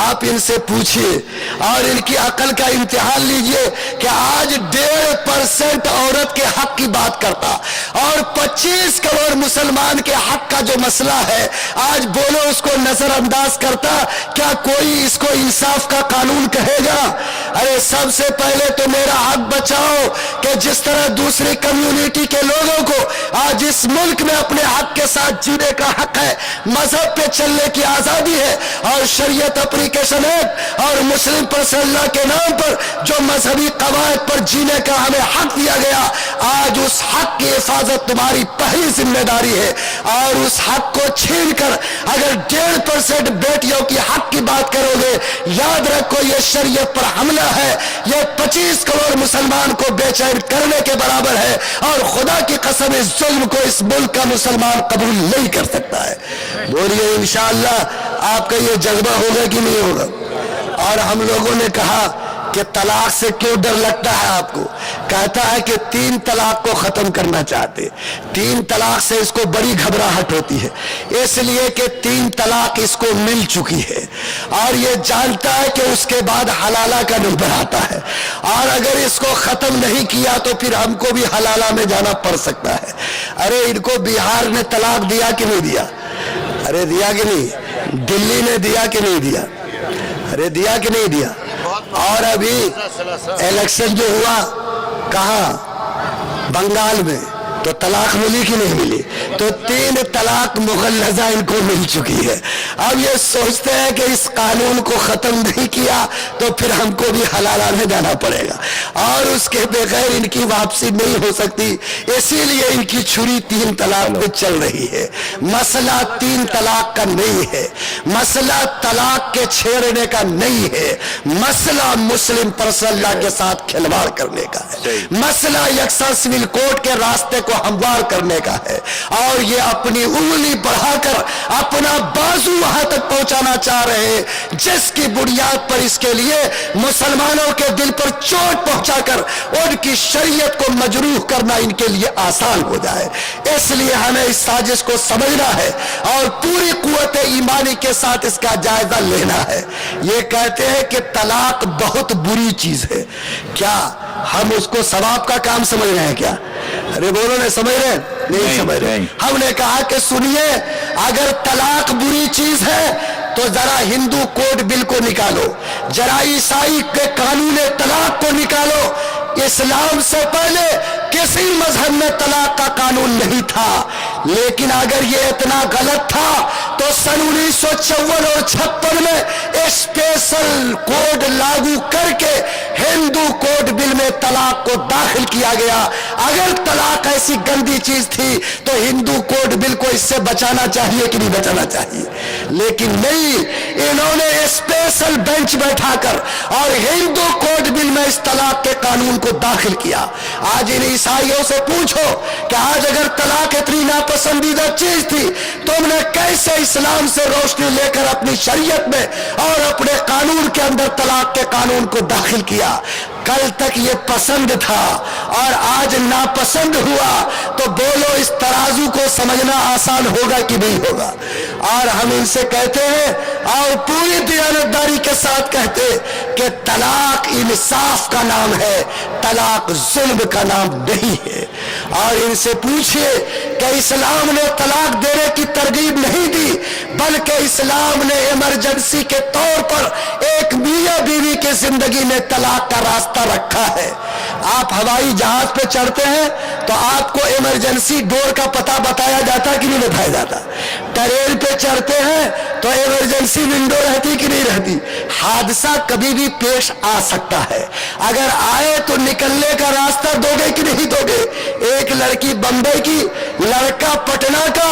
آپ ان سے پوچھئے اور ان کی عقل کا امتحان لیجئے کہ آج 1.5% عورت کے حق کی بات کرتا اور 25 کروڑ مسلمان کے حق کا جو مسئلہ ہے آج بولو اس کو نظر انداز کرتا. کیا کوئی اس کو انصاف کا قانون کہے گا؟ ارے سب سے پہلے تو میرا حق بچاؤ کہ جس طرح دوسری کمیونٹی کے لوگوں کو آج اس ملک میں اپنے حق کے ساتھ جینے کا حق ہے, مذہب پہ چلنے کی آزادی ہے اور شریعت اپلیکیشن ایکٹ اور مسلم پرسنل لا کے نام پر جو مذہبی قواعد پر جینے کا ہمیں حق دیا گیا, آج اس حق کی حفاظت تمہاری پہلی ذمہ داری ہے. اور اس حق کو چھین کر اگر 1.5% بیٹیوں کی حق کی بات کرو گے, یاد رکھو یہ شریعت پر حملہ ہے, یہ 25 کروڑ مسلمان کو بے چین کرنے کے برابر ہے اور خدا کی قسم اس ظلم کو اس ملک کا مسلمان قبول نہیں کر سکتا ہے. بولیے انشاءاللہ آپ کا یہ جذبہ ہوگا کہ نہیں ہوگا؟ اور ہم لوگوں نے کہا کہ طلاق سے کیوں ڈر لگتا ہے آپ کو؟ کہتا ہے کہ 3 طلاق کو ختم کرنا چاہتے, 3 طلاق سے اس کو بڑی گھبراہٹ ہوتی ہے اس لیے کہ 3 طلاق اس کو مل چکی ہے اور یہ جانتا ہے کہ اس کے بعد حلالہ کا نمبر آتا ہے اور اگر اس کو ختم نہیں کیا تو پھر ہم کو بھی حلالہ میں جانا پڑ سکتا ہے. ارے ان کو بہار نے طلاق دیا کہ نہیں دیا؟ ارے دیا کہ نہیں؟ دلی نے دیا کہ نہیں دیا؟ ارے دیا کہ نہیں دیا؟ اور ابھی الیکشن جو ہوا کہاں؟ بنگال میں, تو طلاق ملی کہ نہیں ملی؟ تو 3 طلاق مغلظہ ان کو مل چکی ہے. اب یہ سوچتے ہیں کہ اس قانون کو ختم نہیں کیا تو پھر ہم کو بھی حلالہ میں جانا پڑے گا اور اس کے بغیر ان کی واپسی نہیں ہو سکتی, اسی لیے ان کی چھری 3 طلاق پہ چل رہی ہے. مسئلہ 3 طلاق کا نہیں ہے, مسئلہ طلاق کے چھیڑنے کا نہیں ہے, مسئلہ مسلم پرسنل لا کے ساتھ کھلواڑ کرنے کا ہے, مسئلہ یکساں سول کوڈ کے راستے کو ہموار کرنے کا ہے اور یہ اپنی انگلی بڑھا کر اپنا بازو وہاں تک پہنچانا چاہ رہے ہیں جس کی بنیاد پر اس کے لیے مسلمانوں کے دل پر چوٹ پہنچا کر ان کی شریعت کو مجروح کرنا ان کے لیے آسان ہو جائے. اس لیے ہمیں اس سازش کو سمجھنا ہے اور پوری قوت ایمانی کے ساتھ اس کا جائزہ لینا ہے. یہ کہتے ہیں کہ طلاق بہت بری چیز ہے, کیا ہم اس کو ثواب کا کام سمجھ رہے ہیں کیا؟ ارے بولو نہیں سمجھ رہے؟ نہیں سمجھ رہے. ہم نے کہا کہ سنیے, اگر طلاق بری چیز ہے تو ذرا ہندو کوڈ بل کو نکالو, ذرا عیسائی کے قانون طلاق کو نکالو. اسلام سے پہلے کسی مذہب میں طلاق کا قانون نہیں تھا, لیکن اگر یہ اتنا غلط تھا تو سن 1954 اور 56 میں اسپیشل کوڈ لاگو کر کے ہندو کوڈ بل میں طلاق کو داخل کیا گیا. اگر طلاق ایسی گندی چیز تھی تو ہندو کوڈ بل کو اس سے بچانا چاہیے کہ نہیں بچانا چاہیے؟ لیکن نہیں, انہوں نے اسپیشل بینچ بیٹھا کر اور ہندو کوڈ بل میں اس طلاق کے قانون کو داخل کیا. آج ان عیسائیوں سے پوچھو کہ آج اگر طلاق اتنی ناپسندیدہ چیز تھی تم نے کیسے اسلام سے روشنی لے کر اپنی شریعت میں اور اپنے قانون کے اندر طلاق کے قانون کو داخل کیا؟ کل تک یہ پسند تھا اور آج ناپسند ہوا, تو بولو اس ترازو کو سمجھنا آسان ہوگا کہ نہیں ہوگا؟ اور ہم ان سے کہتے ہیں اور پوری دیانتداری کے ساتھ کہتے کہ طلاق انصاف کا نام ہے, طلاق ظلم کا نام نہیں ہے. اور ان سے پوچھئے کہ اسلام نے طلاق دینے کی ترغیب نہیں دی, بلکہ اسلام نے ایمرجنسی کے طور پر ایک میاں بیوی کی زندگی میں طلاق کا راستہ رکھا ہے. آپ ہوائی جہاز پہ چڑھتے ہیں تو آپ کو ایمرجنسی ڈور کا پتہ بتایا جاتا کہ نہیں بتایا جاتا؟ ٹرین پہ چڑھتے ہیں تو ایمرجنسی ونڈو رہتی کہ نہیں رہتی؟ حادثہ کبھی بھی پیش آ سکتا ہے, اگر آئے تو نکلنے کا راستہ دو گے کہ نہیں دو گے؟ ایک لڑکی بمبئی کی, لڑکا پٹنہ کا,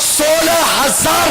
16,000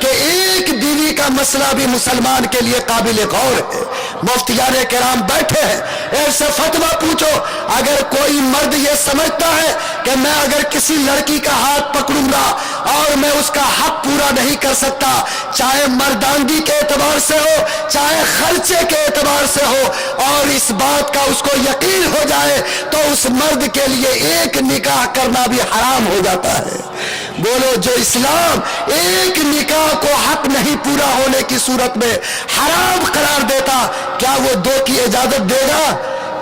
کہ ایک بیوی کا مسئلہ بھی مسلمان کے لیے قابل غور ہے۔ مفتیان کرام بیٹھے ہیں، ان سے فتویٰ پوچھو، اگر کوئی مرد یہ سمجھتا ہے کہ میں اگر کسی لڑکی کا ہاتھ پکڑوں گا اور میں اس کا حق پورا نہیں کر سکتا، چاہے مردانگی کے اعتبار سے ہو چاہے خرچے کے اعتبار سے ہو، اور اس بات کا اس کو یقین ہو جائے تو اس مرد کے لیے ایک نکاح کرنا بھی حرام ہو جاتا ہے۔ بولو، جو اسلام ایک نکاح کو حق نہیں پورا ہونے کی صورت میں حرام قرار دیتا، کیا وہ 2 کی اجازت دے گا؟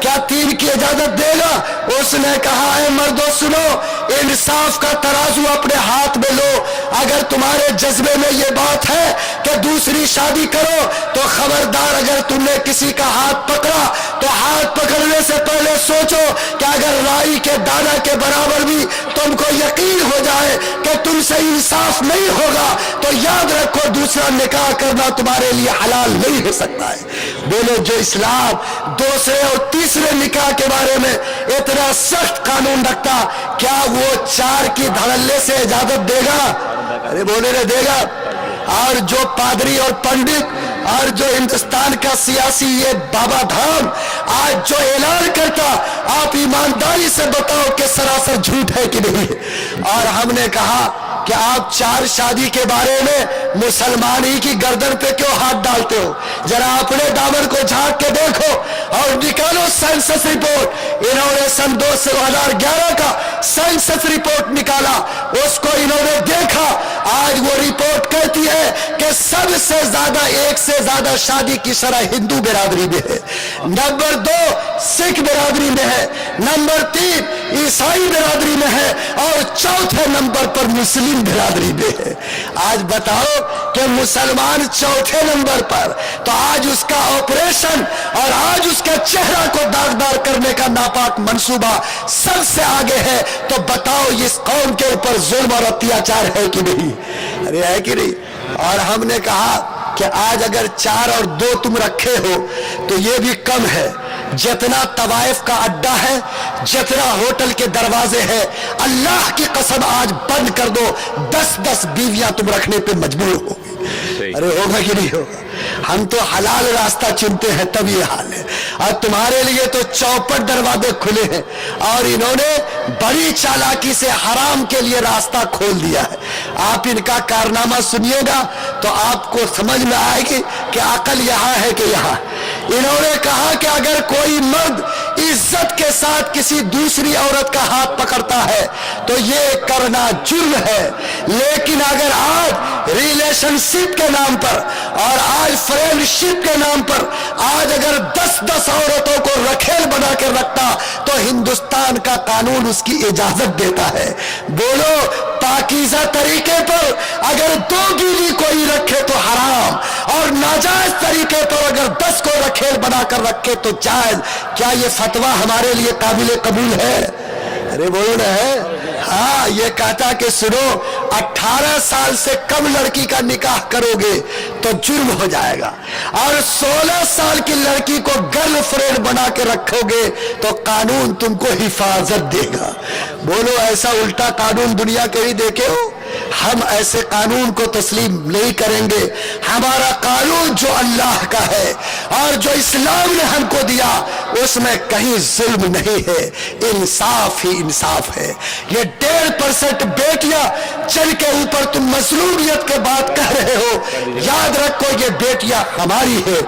کیا 3 کی اجازت دے گا؟ اس نے کہا، اے مردو سنو، انصاف کا ترازو اپنے ہاتھ میں لو۔ اگر تمہارے جذبے میں یہ بات ہے کہ دوسری شادی کرو تو خبردار، اگر تم نے کسی کا ہاتھ پکڑا تو ہاتھ پکڑنے سے پہلے سوچو کہ اگر رائی کے دانہ کے برابر بھی تم کو یقین ہو جائے کہ تم سے انصاف نہیں ہوگا تو یاد رکھو دوسرا نکاح کرنا تمہارے لیے حلال نہیں ہو سکتا ہے۔ بولو، جو اسلام دوسرے اور تیسرے نکاح کے بارے میں اتنا سخت قانون رکھتا، کیا وہ 4 کی دھڑلے سے اجازت دے گا؟ ارے بولے نہ دے گا۔ اور جو پادری اور پنڈت اور جو ہندوستان کا سیاسی یہ بابا دھام آج جو اعلان کرتا، آپ ایمانداری سے بتاؤ کہ سراسر جھوٹ ہے کہ نہیں؟ اور ہم نے کہا کہ آپ 4 شادی کے بارے میں مسلمان ہی کی گردن پہ کیوں ہاتھ ڈالتے ہو؟ ذرا اپنے دامن کو جھانک کے دیکھو اور نکالو سینسس رپورٹ۔ انہوں نے سن 2011 کا سینسس رپورٹ نکالا، اس کو انہوں نے دیکھا، آج وہ رپورٹ کہتی ہے کہ سب سے زیادہ 1 سے زیادہ شادی کی شرح ہندو برادری میں ہے، نمبر 2 سکھ برادری میں ہے، نمبر 3 عیسائی برادری میں ہے، اور چوتھے نمبر پر مسلم برادری میں ہے۔ آج بتاؤ کہ مسلمان چوتھے نمبر پر، تو آج اس کا آپریشن اور آج اس کے چہرہ کو داغدار کرنے کا ناپاک منصوبہ سب سے آگے ہے، تو بتاؤ اس قوم کے اوپر ظلم اور اتیاچار ہے کہ نہیں؟ ارے ہے کہ نہیں؟ اور ہم نے کہا کہ آج اگر 4 اور 2 تم رکھے ہو تو یہ بھی کم ہے، جتنا طوائف کا اڈا ہے، جتنا ہوٹل کے دروازے ہیں، اللہ کی قسم آج بند کر دو، 10 بیویاں تم رکھنے پہ مجبور ہو۔ ارے ہوگا کہ نہیں ہوگا؟ ہم تو حلال راستہ چنتے ہیں، تب یہ حال ہے، اور تمہارے لیے تو چوپٹ دروازے کھلے ہیں، اور انہوں نے بڑی چالاکی سے حرام کے لیے راستہ کھول دیا ہے۔ آپ ان کا کارنامہ سنیے گا تو آپ کو سمجھ میں آئے گی کہ عقل یہاں ہے کہ یہاں۔ انہوں نے کہا کہ اگر کوئی مرد عزت کے ساتھ کسی دوسری عورت کا ہاتھ پکڑتا ہے تو یہ کرنا جرم ہے، لیکن اگر آج ریلیشن شپ کے نام پر اور آج فرینڈ شپ کے نام پر آج اگر 10 عورتوں کو رکھیل بنا کے رکھتا تو ہندوستان کا قانون اس کی اجازت دیتا ہے۔ بولو، پاکیزہ طریقے پر اگر 2 بیوی کوئی رکھے تو حرام، اور ناجائز طریقے پر اگر 10 کو رکھیل بنا کر رکھے تو جائز۔ کیا یہ فتویٰ ہمارے لیے قابل قبول ہے؟ ارے بولو نا ہے؟ ہاں، یہ کہتا کہ سنو، 18 سال سے کم لڑکی کا نکاح کرو گے تو جرم ہو جائے گا، اور 16 سال کی لڑکی کو گرل فرینڈ بنا کے رکھو گے تو قانون تم کو حفاظت دے گا۔ بولو، ایسا الٹا قانون دنیا کے ہی دیکھے ہو؟ ہم ایسے قانون کو تسلیم نہیں کریں گے۔ ہمارا قانون جو اللہ کا ہے اور جو اسلام نے ہم کو دیا، اس میں کہیں ظلم نہیں ہے، انصاف ہی انصاف ہے۔ یہ 1.5% بیٹیاں جن کے اوپر تم مظلومیت کے بات کہہ رہے ہو، یاد رکھو یہ بیٹیاں ہماری ہے۔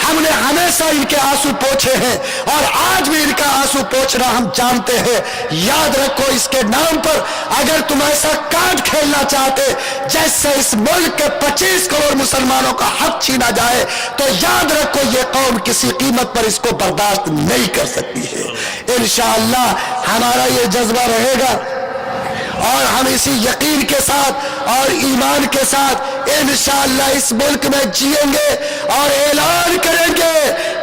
ہم نے ہمیشہ ان کے آنسو پوچھے ہیں اور آج بھی ان کا آنسو پوچھنا ہم جانتے ہیں۔ یاد رکھو، اس کے نام پر اگر تم ایسا کارڈ کھیلنا چاہتے جیسے اس ملک کے 25 کروڑ مسلمانوں کا حق چھینا جائے، تو یاد رکھو یہ قوم کسی قیمت پر اس کو برداشت نہیں کر سکتی ہے۔ انشاءاللہ ہمارا یہ جذبہ رہے گا اور ہم اسی یقین کے ساتھ اور ایمان کے ساتھ انشاءاللہ اس ملک میں جیئیں گے اور اعلان کریں گے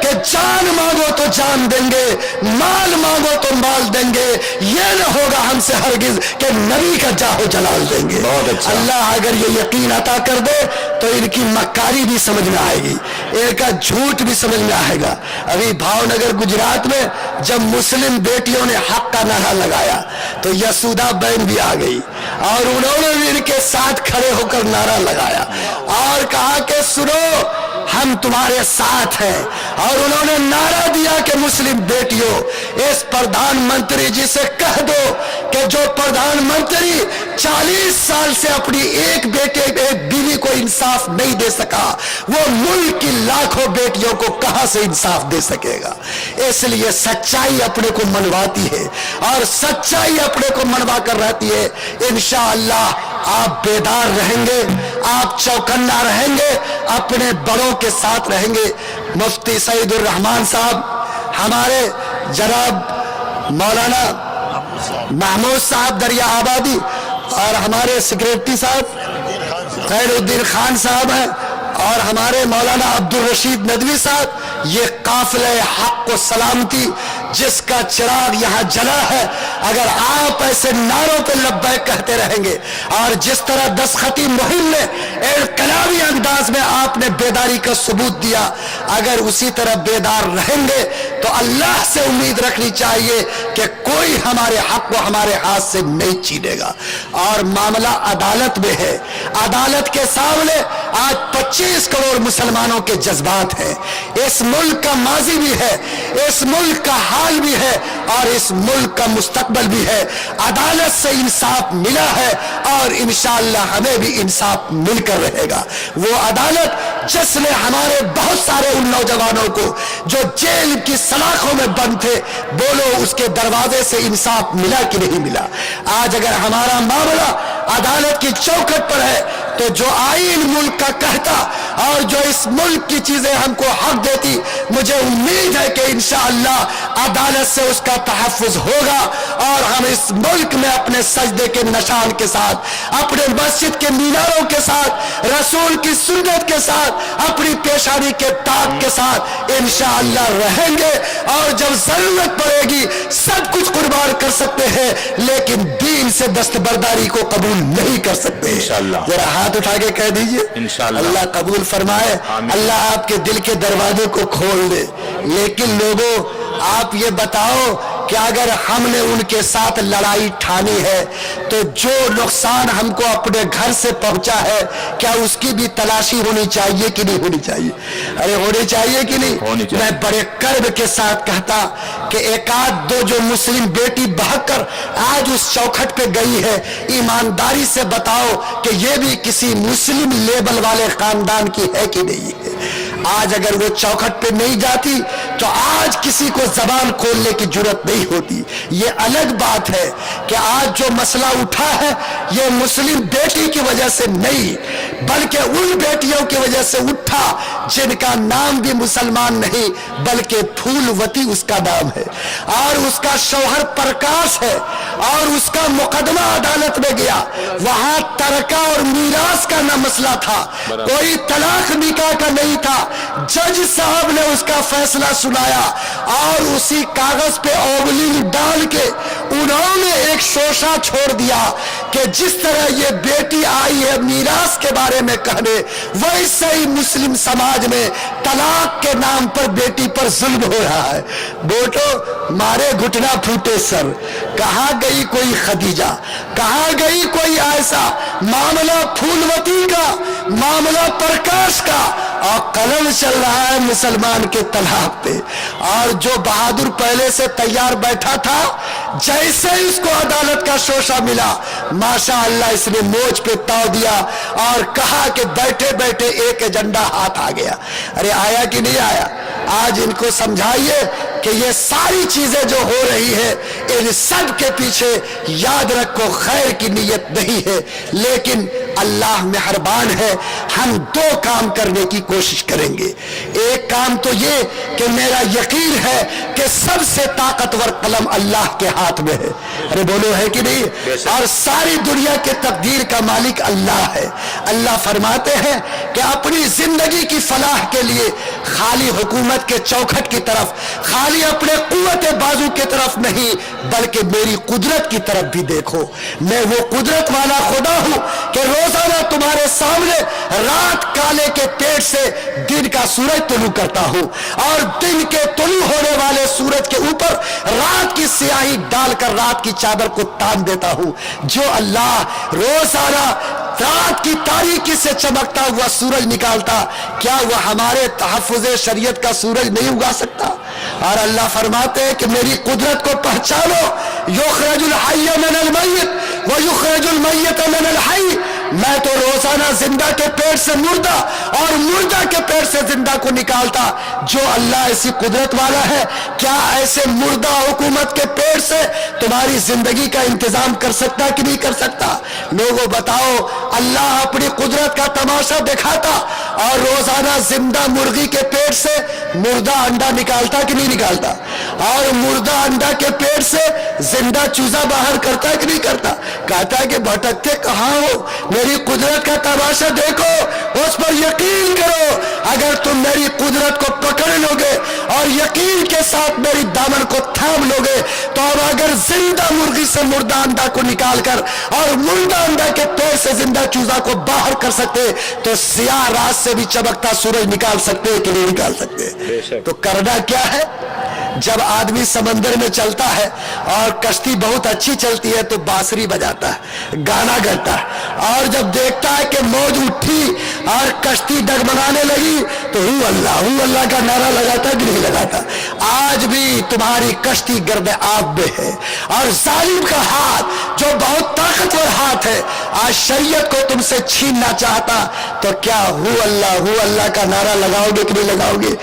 کہ جان مانگو تو جان دیں گے, مال مانگو تو مال دیں گے, یہ نہ ہوگا ہم سے ہرگز کہ نبی کا جاہ و جلال دیں گے. اللہ اگر یہ یقین عطا کر دے تو ان کی مکاری بھی سمجھ میں آئے گی, ان کا جھوٹ بھی سمجھ میں آئے گا. ابھی بھاؤنگر گجرات میں جب مسلم بیٹیوں نے حق کا نعرہ لگایا تو یسودا بہن بھی آ گئی اور انہوں نے بھی ان کے ساتھ کھڑے ہو کر نعرہ لگایا اور کہا کہ سنو ہم تمہارے ساتھ ہیں. اور انہوں نے نعرہ دیا کہ مسلم بیٹیوں, اس پردھان منتری جی سے کہہ دو کہ جو پردھان منتری 40 سال سے اپنی ایک بیوی کو انصاف نہیں دے سکا, وہ ملک کی لاکھوں بیٹیوں کو کہاں سے انصاف دے سکے گا. اس لیے سچائی اپنے کو منواتی ہے اور سچائی اپنے کو منوا کر رہتی ہے. انشاءاللہ آپ بیدار رہیں گے, آپ چوکنا رہیں گے, اپنے بڑوں کے ساتھ رہیں گے. مفتی سعید الرحمان صاحب, ہمارے جناب مولانا محمود صاحب دریا آبادی اور ہمارے سیکریٹری صاحب خیر الدین خان صاحب ہیں اور ہمارے مولانا عبد الرشید ندوی صاحب, یہ قافلہ حق و سلامتی جس کا چراغ یہاں جلا ہے, اگر آپ ایسے نعروں پہ لبیک کہتے رہیں گے اور جس طرح دستخطی مہم میں انقلابی انداز میں آپ نے بیداری کا ثبوت دیا, اگر اسی طرح بیدار رہیں گے تو اللہ سے امید رکھنی چاہیے کہ کوئی ہمارے حق کو ہمارے ہاتھ سے نہیں چھینے گا. اور معاملہ عدالت میں ہے, عدالت کے سامنے آج 25 کروڑ مسلمانوں کے جذبات ہیں. اس ملک کا ماضی بھی ہے, اس ملک کا حال بھی ہے اور اس ملک کا مستقبل بھی ہے. عدالت سے انصاف ملا ہے اور انشاءاللہ ہمیں بھی انصاف مل کر رہے گا. وہ عدالت جس نے ہمارے بہت سارے ان نوجوانوں کو جو جیل کی سلاخوں میں بند تھے, بولو اس کے دروازے سے انصاف ملا کہ نہیں ملا. آج اگر ہمارا معاملہ عدالت کی چوکھٹ پر ہے تو جو آئین ملک کا کہتا اور جو اس ملک کی چیزیں ہم کو حق دیتی, مجھے امید ہے کہ انشاءاللہ عدالت سے اس کا تحفظ ہوگا اور ہم اس ملک میں اپنے سجدے کے نشان کے ساتھ, اپنے مسجد کے میناروں کے ساتھ, رسول کی سنت کے ساتھ, اپنی پیشانی کے داغ کے ساتھ انشاءاللہ رہیں گے. اور جب ضرورت پڑے گی سب کچھ قربان کر سکتے ہیں, لیکن دین سے دستبرداری کو قبول نہیں کر سکتے. ذرا ہاتھ اٹھا کے کہہ دیجئے اللہ قبول فرمائے, اللہ آپ کے دل کے دروازے کو کھول دے. لیکن لوگوں آپ یہ بتاؤ کہ اگر ہم نے ان کے ساتھ لڑائی ٹھانی ہے تو جو نقصان ہم کو اپنے گھر سے پہنچا ہے کیا اس کی بھی تلاشی ہونی چاہیے کہ نہیں ہونی چاہیے؟ ارے ہونی چاہیے کہ نہیں؟ میں بڑے کرب کے ساتھ کہتا کہ ایک آدھ دو جو مسلم بیٹی بہک کر آج اس چوکھٹ پہ گئی ہے, ایمانداری سے بتاؤ کہ یہ بھی کسی مسلم لیبل والے خاندان کی ہے کہ نہیں ہے؟ آج اگر وہ چوکھٹ پہ نہیں جاتی تو آج کسی کو زبان کھولنے کی جرات نہیں ہوتی. یہ الگ بات ہے کہ آج جو مسئلہ اٹھا ہے یہ مسلم بیٹی کی وجہ سے نہیں بلکہ ان بیٹیوں کی وجہ سے اٹھا جن کا نام بھی مسلمان نہیں بلکہ پھولوتی اس کا نام ہے اور اس کا شوہر پرکاش ہے اور اس کا مقدمہ عدالت میں گیا. وہاں ترکہ اور میراث کا نہ مسئلہ تھا, کوئی طلاق نکاح کا نہیں تھا. جج صاحب نے اس کا فیصلہ سنایا اور اسی کاغذ پہ اوبلنگ ڈال کے انہوں نے ایک شوشہ چھوڑ دیا کہ جس طرح یہ بیٹی آئی ہے میراث کے بارے میں کہنے, ویسے ہی مسلم سماج میں طلاق کے نام پر بیٹی پر ظلم ہو رہا ہے. بیٹو مارے گھٹنا پھوٹے سر, کہاں گئی کوئی خدیجہ, کہاں گئی کوئی عائشہ؟ معاملہ پھولوتی کا, معاملہ پرکاش کا, اور قلم چل رہا ہے مسلمان کے طلاق پہ. اور جو بہادر پہلے سے تیار بیٹھا تھا جیسے اس کو عدالت کا شوشہ ملا ماشاء اللہ اس نے موچ پہ تاؤ دیا اور کہا کہ بیٹھے بیٹھے ایک ایجنڈا ہاتھ آ گیا. ارے آیا کہ نہیں آیا؟ آج ان کو سمجھائیے کہ یہ ساری چیزیں جو ہو رہی ہے ان سب کے پیچھے یاد رکھو خیر کی نیت نہیں ہے، لیکن اللہ مہربان ہے، ہم دو کام کرنے کی کوشش کریں گے۔ ایک کام تو یہ کہ میرا یقین ہے کہ سب سے طاقتور قلم اللہ کے ہاتھ میں ہے، ارے بولو ہے کہ نہیں؟ اور ساری دنیا کے تقدیر کا مالک اللہ ہے۔ اللہ فرماتے ہیں کہ اپنی زندگی کی فلاح کے لیے خالی حکومت کے چوکھٹ کی طرف، خالی اپنے قوت بازو کی طرف نہیں، بلکہ میری قدرت کی طرف بھی دیکھو۔ میں وہ قدرت والا خدا ہوں کہ روزانہ تمہارے سامنے رات کالے کے پیٹ سے دن کا سورج طلوع کرتا ہوں، اور دن کے طلوع ہونے والے سورج کے اوپر رات کی سیاہی ڈال کر رات کی چادر کو تان دیتا ہوں۔ جو اللہ روزانہ رات کی تاریکی سے چمکتا ہوا سورج نکالتا، کیا وہ ہمارے تحفظ شریعت کا سورج نہیں اگا سکتا؟ اور اللہ فرماتے ہیں کہ میری قدرت کو پہچانو، یخرج الحی من المیت ویخرج المیت من الحی۔ میں تو روزانہ زندہ کے پیٹ سے مردہ اور مردہ کے پیٹ سے زندہ کو نکالتا۔ جو اللہ ایسی قدرت والا ہے، کیا ایسے مردہ حکومت کے پیٹ سے تمہاری زندگی کا انتظام کر سکتا کہ نہیں کر سکتا؟ لوگوں بتاؤ، اللہ اپنی قدرت کا تماشا دکھاتا اور روزانہ زندہ مرغی کے پیٹ سے مردہ انڈا نکالتا کہ نہیں نکالتا؟ اور مردہ انڈا کے پیٹ سے زندہ چوزا باہر کرتا کہ نہیں کرتا؟ کہتا ہے کہ بھٹکتے کہاں ہو، میری قدرت کا تماشا دیکھو، اس پر یقین کرو۔ اگر تم میری قدرت کو پکڑ لو گے اور یقین کے ساتھ میری دامن کو تھام لو گے، تو اب اگر زندہ مرغی سے مردہ انڈا کو نکال کر اور مردہ انڈا کے پیٹ سے زندہ چوزا کو باہر کر سکتے، تو سیاہ رات سے بھی چمکتا سورج نکال سکتے کہ نہیں نکال سکتے؟ تو کرنا کیا ہے؟ جب آدمی سمندر میں چلتا ہے اور کشتی بہت اچھی چلتی ہے تو بانسری بجاتا ہے، گانا گاتا ہے، اور جب دیکھتا ہے کہ موج اٹھی اور کشتی ڈگمگانے لگی تو ہو اللہ کا نعرہ لگاتا کہ نہیں لگاتا؟ آج بھی تمہاری کشتی گرد آب میں ہے، اور ظالم کا ہاتھ جو بہت طاقتور ہاتھ ہے آج شریعت کو تم سے چھیننا چاہتا، تو کیا ہو اللہ کا نعرہ لگاؤ گے کہ نہیں لگاؤ گے؟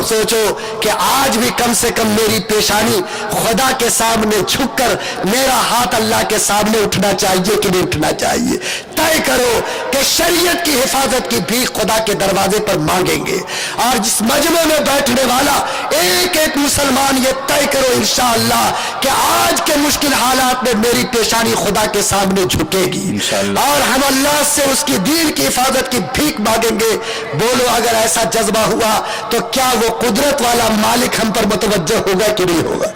سوچو کہ آج بھی کم سے کم میری پیشانی خدا کے سامنے جھک کر میرا ہاتھ اللہ کے سامنے اٹھنا چاہیے کہ نہیں اٹھنا چاہیے؟ طے کرو کہ شریعت کی حفاظت کی بھی خدا کے دروازے پر مانگیں گے، اور جس مجمع میں بیٹھنے والا ایک ایک مسلمان یہ طے کرو انشاءاللہ کہ آج کے مشکل حالات میں میری پیشانی خدا کے سامنے جھکے گی، اور ہم اللہ سے اس کی دین کی حفاظت کی بھیک مانگیں گے۔ بولو اگر ایسا جذبہ ہوا تو کیا وہ قدرت والا مالک ہم پر متوجہ ہوگا کہ نہیں ہوگا؟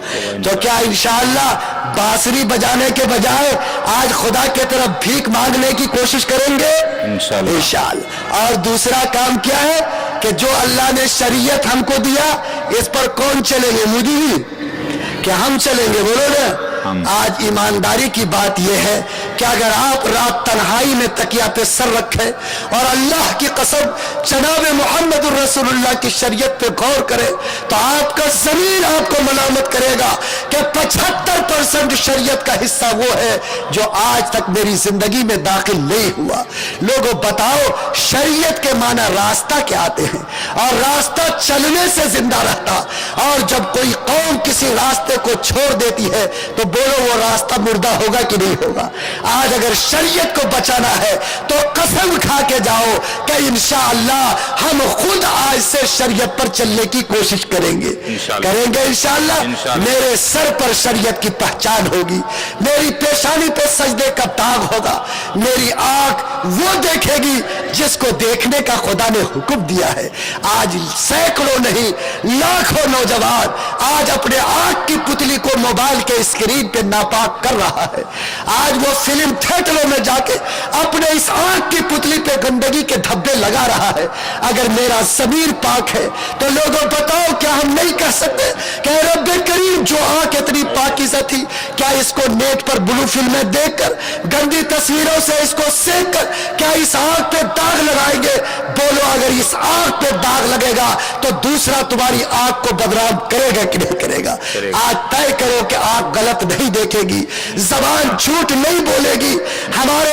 تو کیا انشاءاللہ بانسری بجانے کے بجائے آج خدا کی طرف بھیک مانگنے کی کوشش کریں گے؟ انشاءاللہ۔ اور دوسرا کام کیا ہے کہ جو اللہ نے شریعت ہم کو دیا اس پر کون چلیں گے؟ مجھے کہ ہم چلیں گے؟ بولو نا۔ آج ایمانداری کی بات یہ ہے کہ اگر آپ رات تنہائی میں تکیہ پہ سر رکھیں اور اللہ کی قسم جناب محمد الرسول اللہ کی شریعت پہ غور کریں تو آپ کا ضمیر آپ کو ملامت کرے گا کہ 75% شریعت کا حصہ وہ ہے جو آج تک میری زندگی میں داخل نہیں ہوا۔ لوگوں بتاؤ، شریعت کے معنی راستہ کیا آتے ہیں، اور راستہ چلنے سے زندہ رہتا، اور جب کوئی قوم کسی راستے کو چھوڑ دیتی ہے تو بولو وہ راستہ مردہ ہوگا کہ نہیں ہوگا؟ آج اگر شریعت کو بچانا ہے تو قسم کھا کے جاؤ کہ انشاءاللہ ہم خود آج سے شریعت پر چلنے کی کوشش کریں گے انشاءاللہ۔ میرے سر پر شریعت کی پہچان ہوگی، میری پیشانی پہ سجدے کا داغ ہوگا، میری آنکھ وہ دیکھے گی جس کو دیکھنے کا خدا نے حکم دیا ہے۔ آج سینکڑوں نہیں لاکھوں نوجوان آج اپنے آنکھ کی پتلی کو موبائل کے اسکرین پہ ناپاک کر رہا ہے، آج وہ فلم تھیٹروں میں جا کے اپنے اس آنکھ کی پتلی پہ گندگی کے دھبے لگا رہا ہے۔ اگر میرا ضمیر پاک ہے تو لوگوں بتاؤ کیا ہم نہیں کہہ سکتے کہ رب کریم جو آنکھ اتنی پاکیزہ تھی، کیا اس کو نیٹ پر بلو فلمیں دیکھ کر گندی تصویروں سے اس کو سینک کر کیا اس آنکھ پہ داغ لگائیں گے؟ بولو اگر اس آنکھ پہ داغ لگے گا تو دوسرا تمہاری آنکھ کو بدنام کرے گا کہ نہیں کرے گا؟ آج طے کرو کہ آنکھ غلط نہیں دیکھے گی، زبان جھوٹ نہیں بولے گی، ہمارے